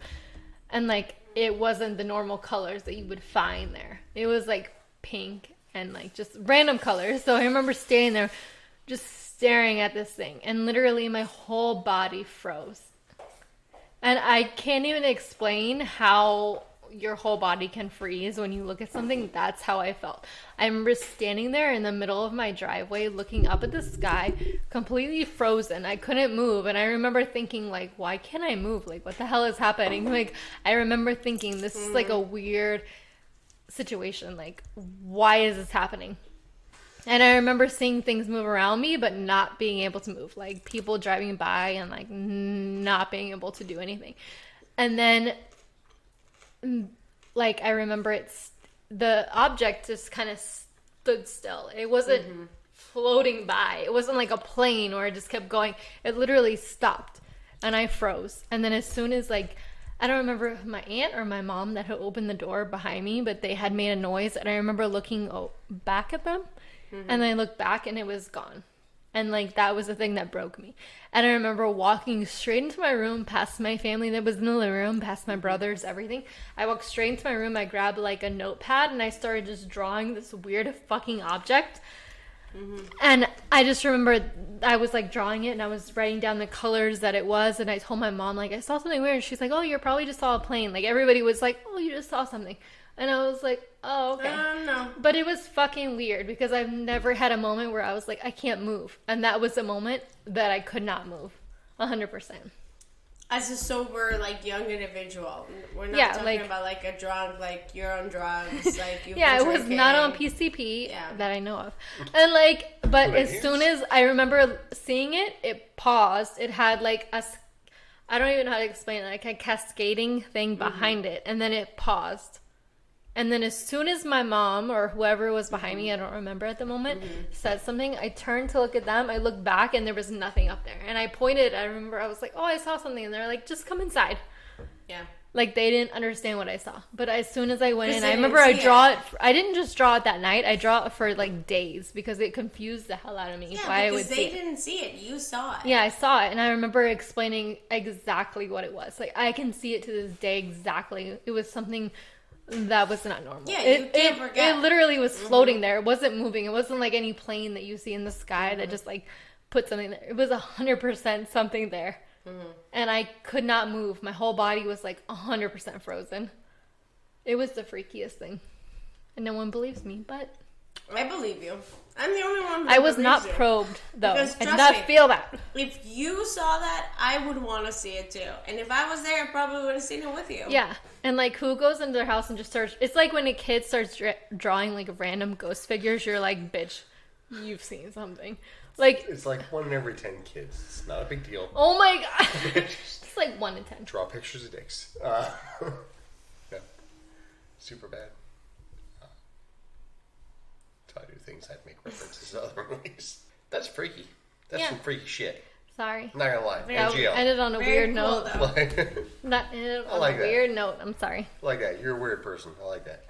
and like it wasn't the normal colors that you would find there. It was like pink and like just random colors. So I remember standing there just staring at this thing and literally my whole body froze, and I can't even explain how your whole body can freeze when you look at something. That's how I felt. I remember standing there in the middle of my driveway looking up at the sky, completely frozen. I couldn't move, and I remember thinking like, why can't I move? Like, what the hell is happening? Like, I remember thinking this is like a weird situation. Like, why is this happening? And I remember seeing things move around me but not being able to move, like people driving by and like not being able to do anything. And then like I remember the object just kind of stood still. It wasn't floating by. It wasn't like a plane or it just kept going. It literally stopped and I froze. And then as soon as like, I don't remember if my aunt or my mom that had opened the door behind me, but they had made a noise. And I remember looking back at them and I looked back and it was gone. And like that was the thing that broke me. And I remember walking straight into my room, past my family that was in the living room, past my brothers, everything. I walked straight into my room. I grabbed like a notepad and I started just drawing this weird fucking object. And I just remember I was like drawing it and I was writing down the colors that it was. And I told my mom, like, I saw something weird. And she's like, oh, you probably just saw a plane. Like everybody was like, oh, you just saw something. And I was like, oh, okay. No. But it was fucking weird because I've never had a moment where I was like, I can't move. And that was a moment that I could not move. 100%. As a sober, like, young individual. We're not talking about, like, a drug, like, you're on drugs, like, you've been it was drinking. not on PCP that I know of. And, like, but as soon as I remember seeing it, it paused. It had, like, I don't even know how to explain it, like a cascading thing behind it. And then it paused. And then as soon as my mom or whoever was behind me, I don't remember at the moment, said something, I turned to look at them. I looked back and there was nothing up there. And I pointed. I remember I was like, oh, I saw something. And they're like, just come inside. Yeah. Like, they didn't understand what I saw. But as soon as I went in, they I remember didn't see I didn't just draw it that night. I draw it for, like, days because it confused the hell out of me. Yeah, why I would because see they didn't see it. You saw it. Yeah, I saw it, and I remember explaining exactly what it was. Like, I can see it to this day exactly. It was something that was not normal. Yeah, you can't forget. It literally was floating there. It wasn't moving. It wasn't like any plane that you see in the sky that just, like, put something there. It was 100% something there. And I could not move. My whole body was, like, 100% frozen. It was the freakiest thing. And no one believes me, but... I believe you. I'm the only one who I was believes not you. probed, though. Because, I did trust not me, feel that. If you saw that, I would want to see it too. And if I was there, I probably would have seen it with you. Yeah. And, like, who goes into their house and just starts... It's like when a kid starts drawing, like, random ghost figures, you're like, bitch, you've seen something. Like... It's like 1 in every 10 kids. It's not a big deal. Oh, my God. It's like 1 in 10. Draw pictures of dicks. Yeah. Super bad. That's how I do things. I'd make references to other movies. That's freaky. That's Yeah. some freaky shit. Sorry. I'm not gonna lie. That NGL. ended on a Very weird cool, note. though. That ended I on like a that. weird note. I'm sorry. Like that. You're a weird person. I like that.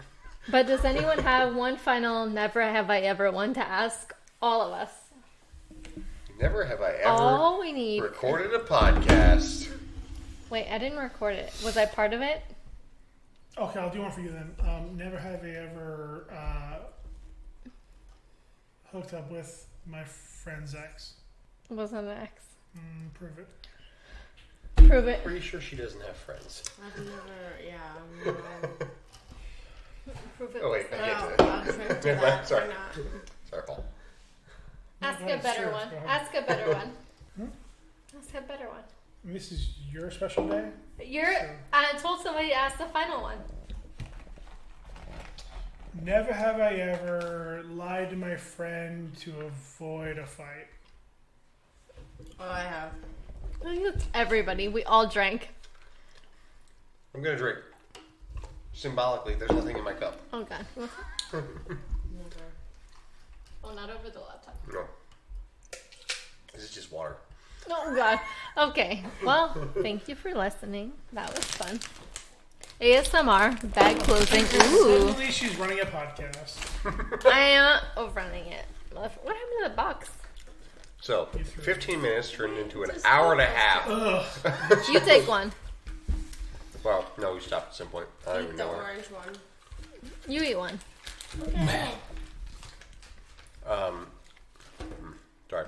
But does anyone have one final never have I ever one to ask all of us? Never have I ever All we need. recorded a podcast. Wait, I didn't record it. Was I part of it? Okay, I'll do one for you then. Never have I ever hooked up with my friend's ex. Wasn't an X. Prove it. Prove it. Pretty sure she doesn't have friends. I've never, Prove it. Oh wait, I No, get I'll to drink to Never mind, that. sorry. Why not? Sorry, Paul. Ask Go a ahead, better sure, one. go ahead. Ask a better one. Ask a better one. This is your special day? I told somebody to ask the final one. Never have I ever lied to my friend to avoid a fight. Oh, I have. I think that's everybody. We all drank. I'm gonna drink. Symbolically, there's nothing in my cup. Oh, God. Never. Oh, not over the laptop. No. This is just water. Oh, God. Okay. Well, thank you for listening. That was fun. ASMR, bag closing. Ooh. Suddenly she's running a podcast. I am running it. What happened to the box? So, 15 minutes turned into an hour and a half. You take one. Well, no, we stopped at some point. I don't Eat even the know where. orange one. You eat one. Okay. Sorry.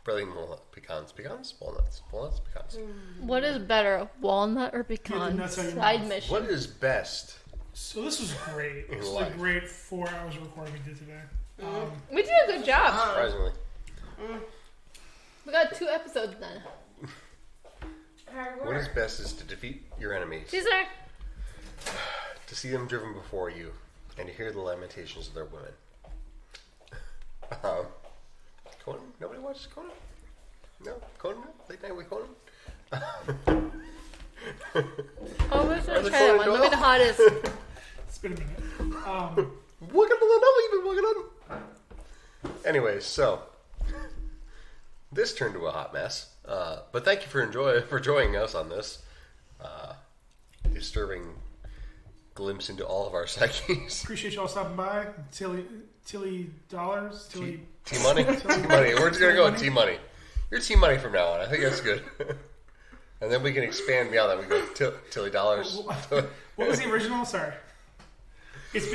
Barely pecans. Pecans? Walnuts. Walnuts? Pecans. What is better, walnut or pecan? nuts out of your Side mouth. mission. What is best? So this was great. This was a life. great 4 hours of recording we did today. We did a good job. Surprisingly. We got 2 episodes done. Hard What work. is best is to defeat your enemies, Caesar. to see them driven before you, and to hear the lamentations of their women. Conan? Nobody watches Conan? No? Conan? Late night with Conan? Oh, we're Are gonna the try that one. Conan Let me the hottest. It's been a minute. Anyways, so this turned to a hot mess. But thank you for joining us on this disturbing glimpse into all of our psyches. Appreciate y'all stopping by. Tilly Dollars. Tilly. T Money? T Money. We're just going to go with T Money. You're T Money from now on. I think that's good. And then we can expand beyond that. We go Tilly Dollars. What was the original? Sorry. It's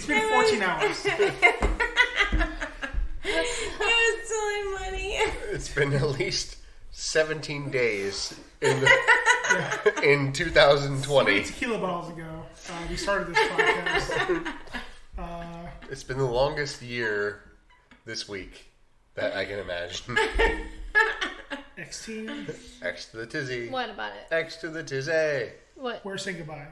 been 14 hours. It was silly money. It's been at least 17 days in 2020. 3 tequila bottles ago, we started this podcast. It's been the longest year this week that I can imagine. X-Tine. X to the tizzy. What about it? X to the tizzy. What? We're saying goodbye.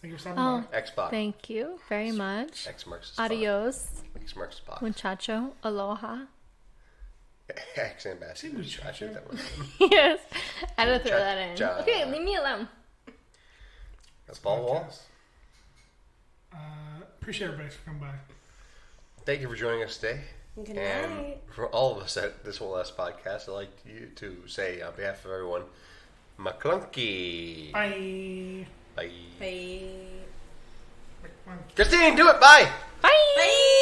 Thank you for stopping Oh, by. Xbox. thank you very much. X marks the spot. Adios, X marks the spot. muchacho. Aloha. X ambassador. Muchacho. I think that one. Yes. I had to throw that in. Cha-cha. Okay, leave me alone. That's ball wall. Appreciate everybody for coming by. Thank you for joining us today. Good And night. for all of us at This Whole Last Podcast, I'd like you to say on behalf of everyone, McClunky. Bye. Bye. Bye. Christine, do it. Bye. Bye. Bye.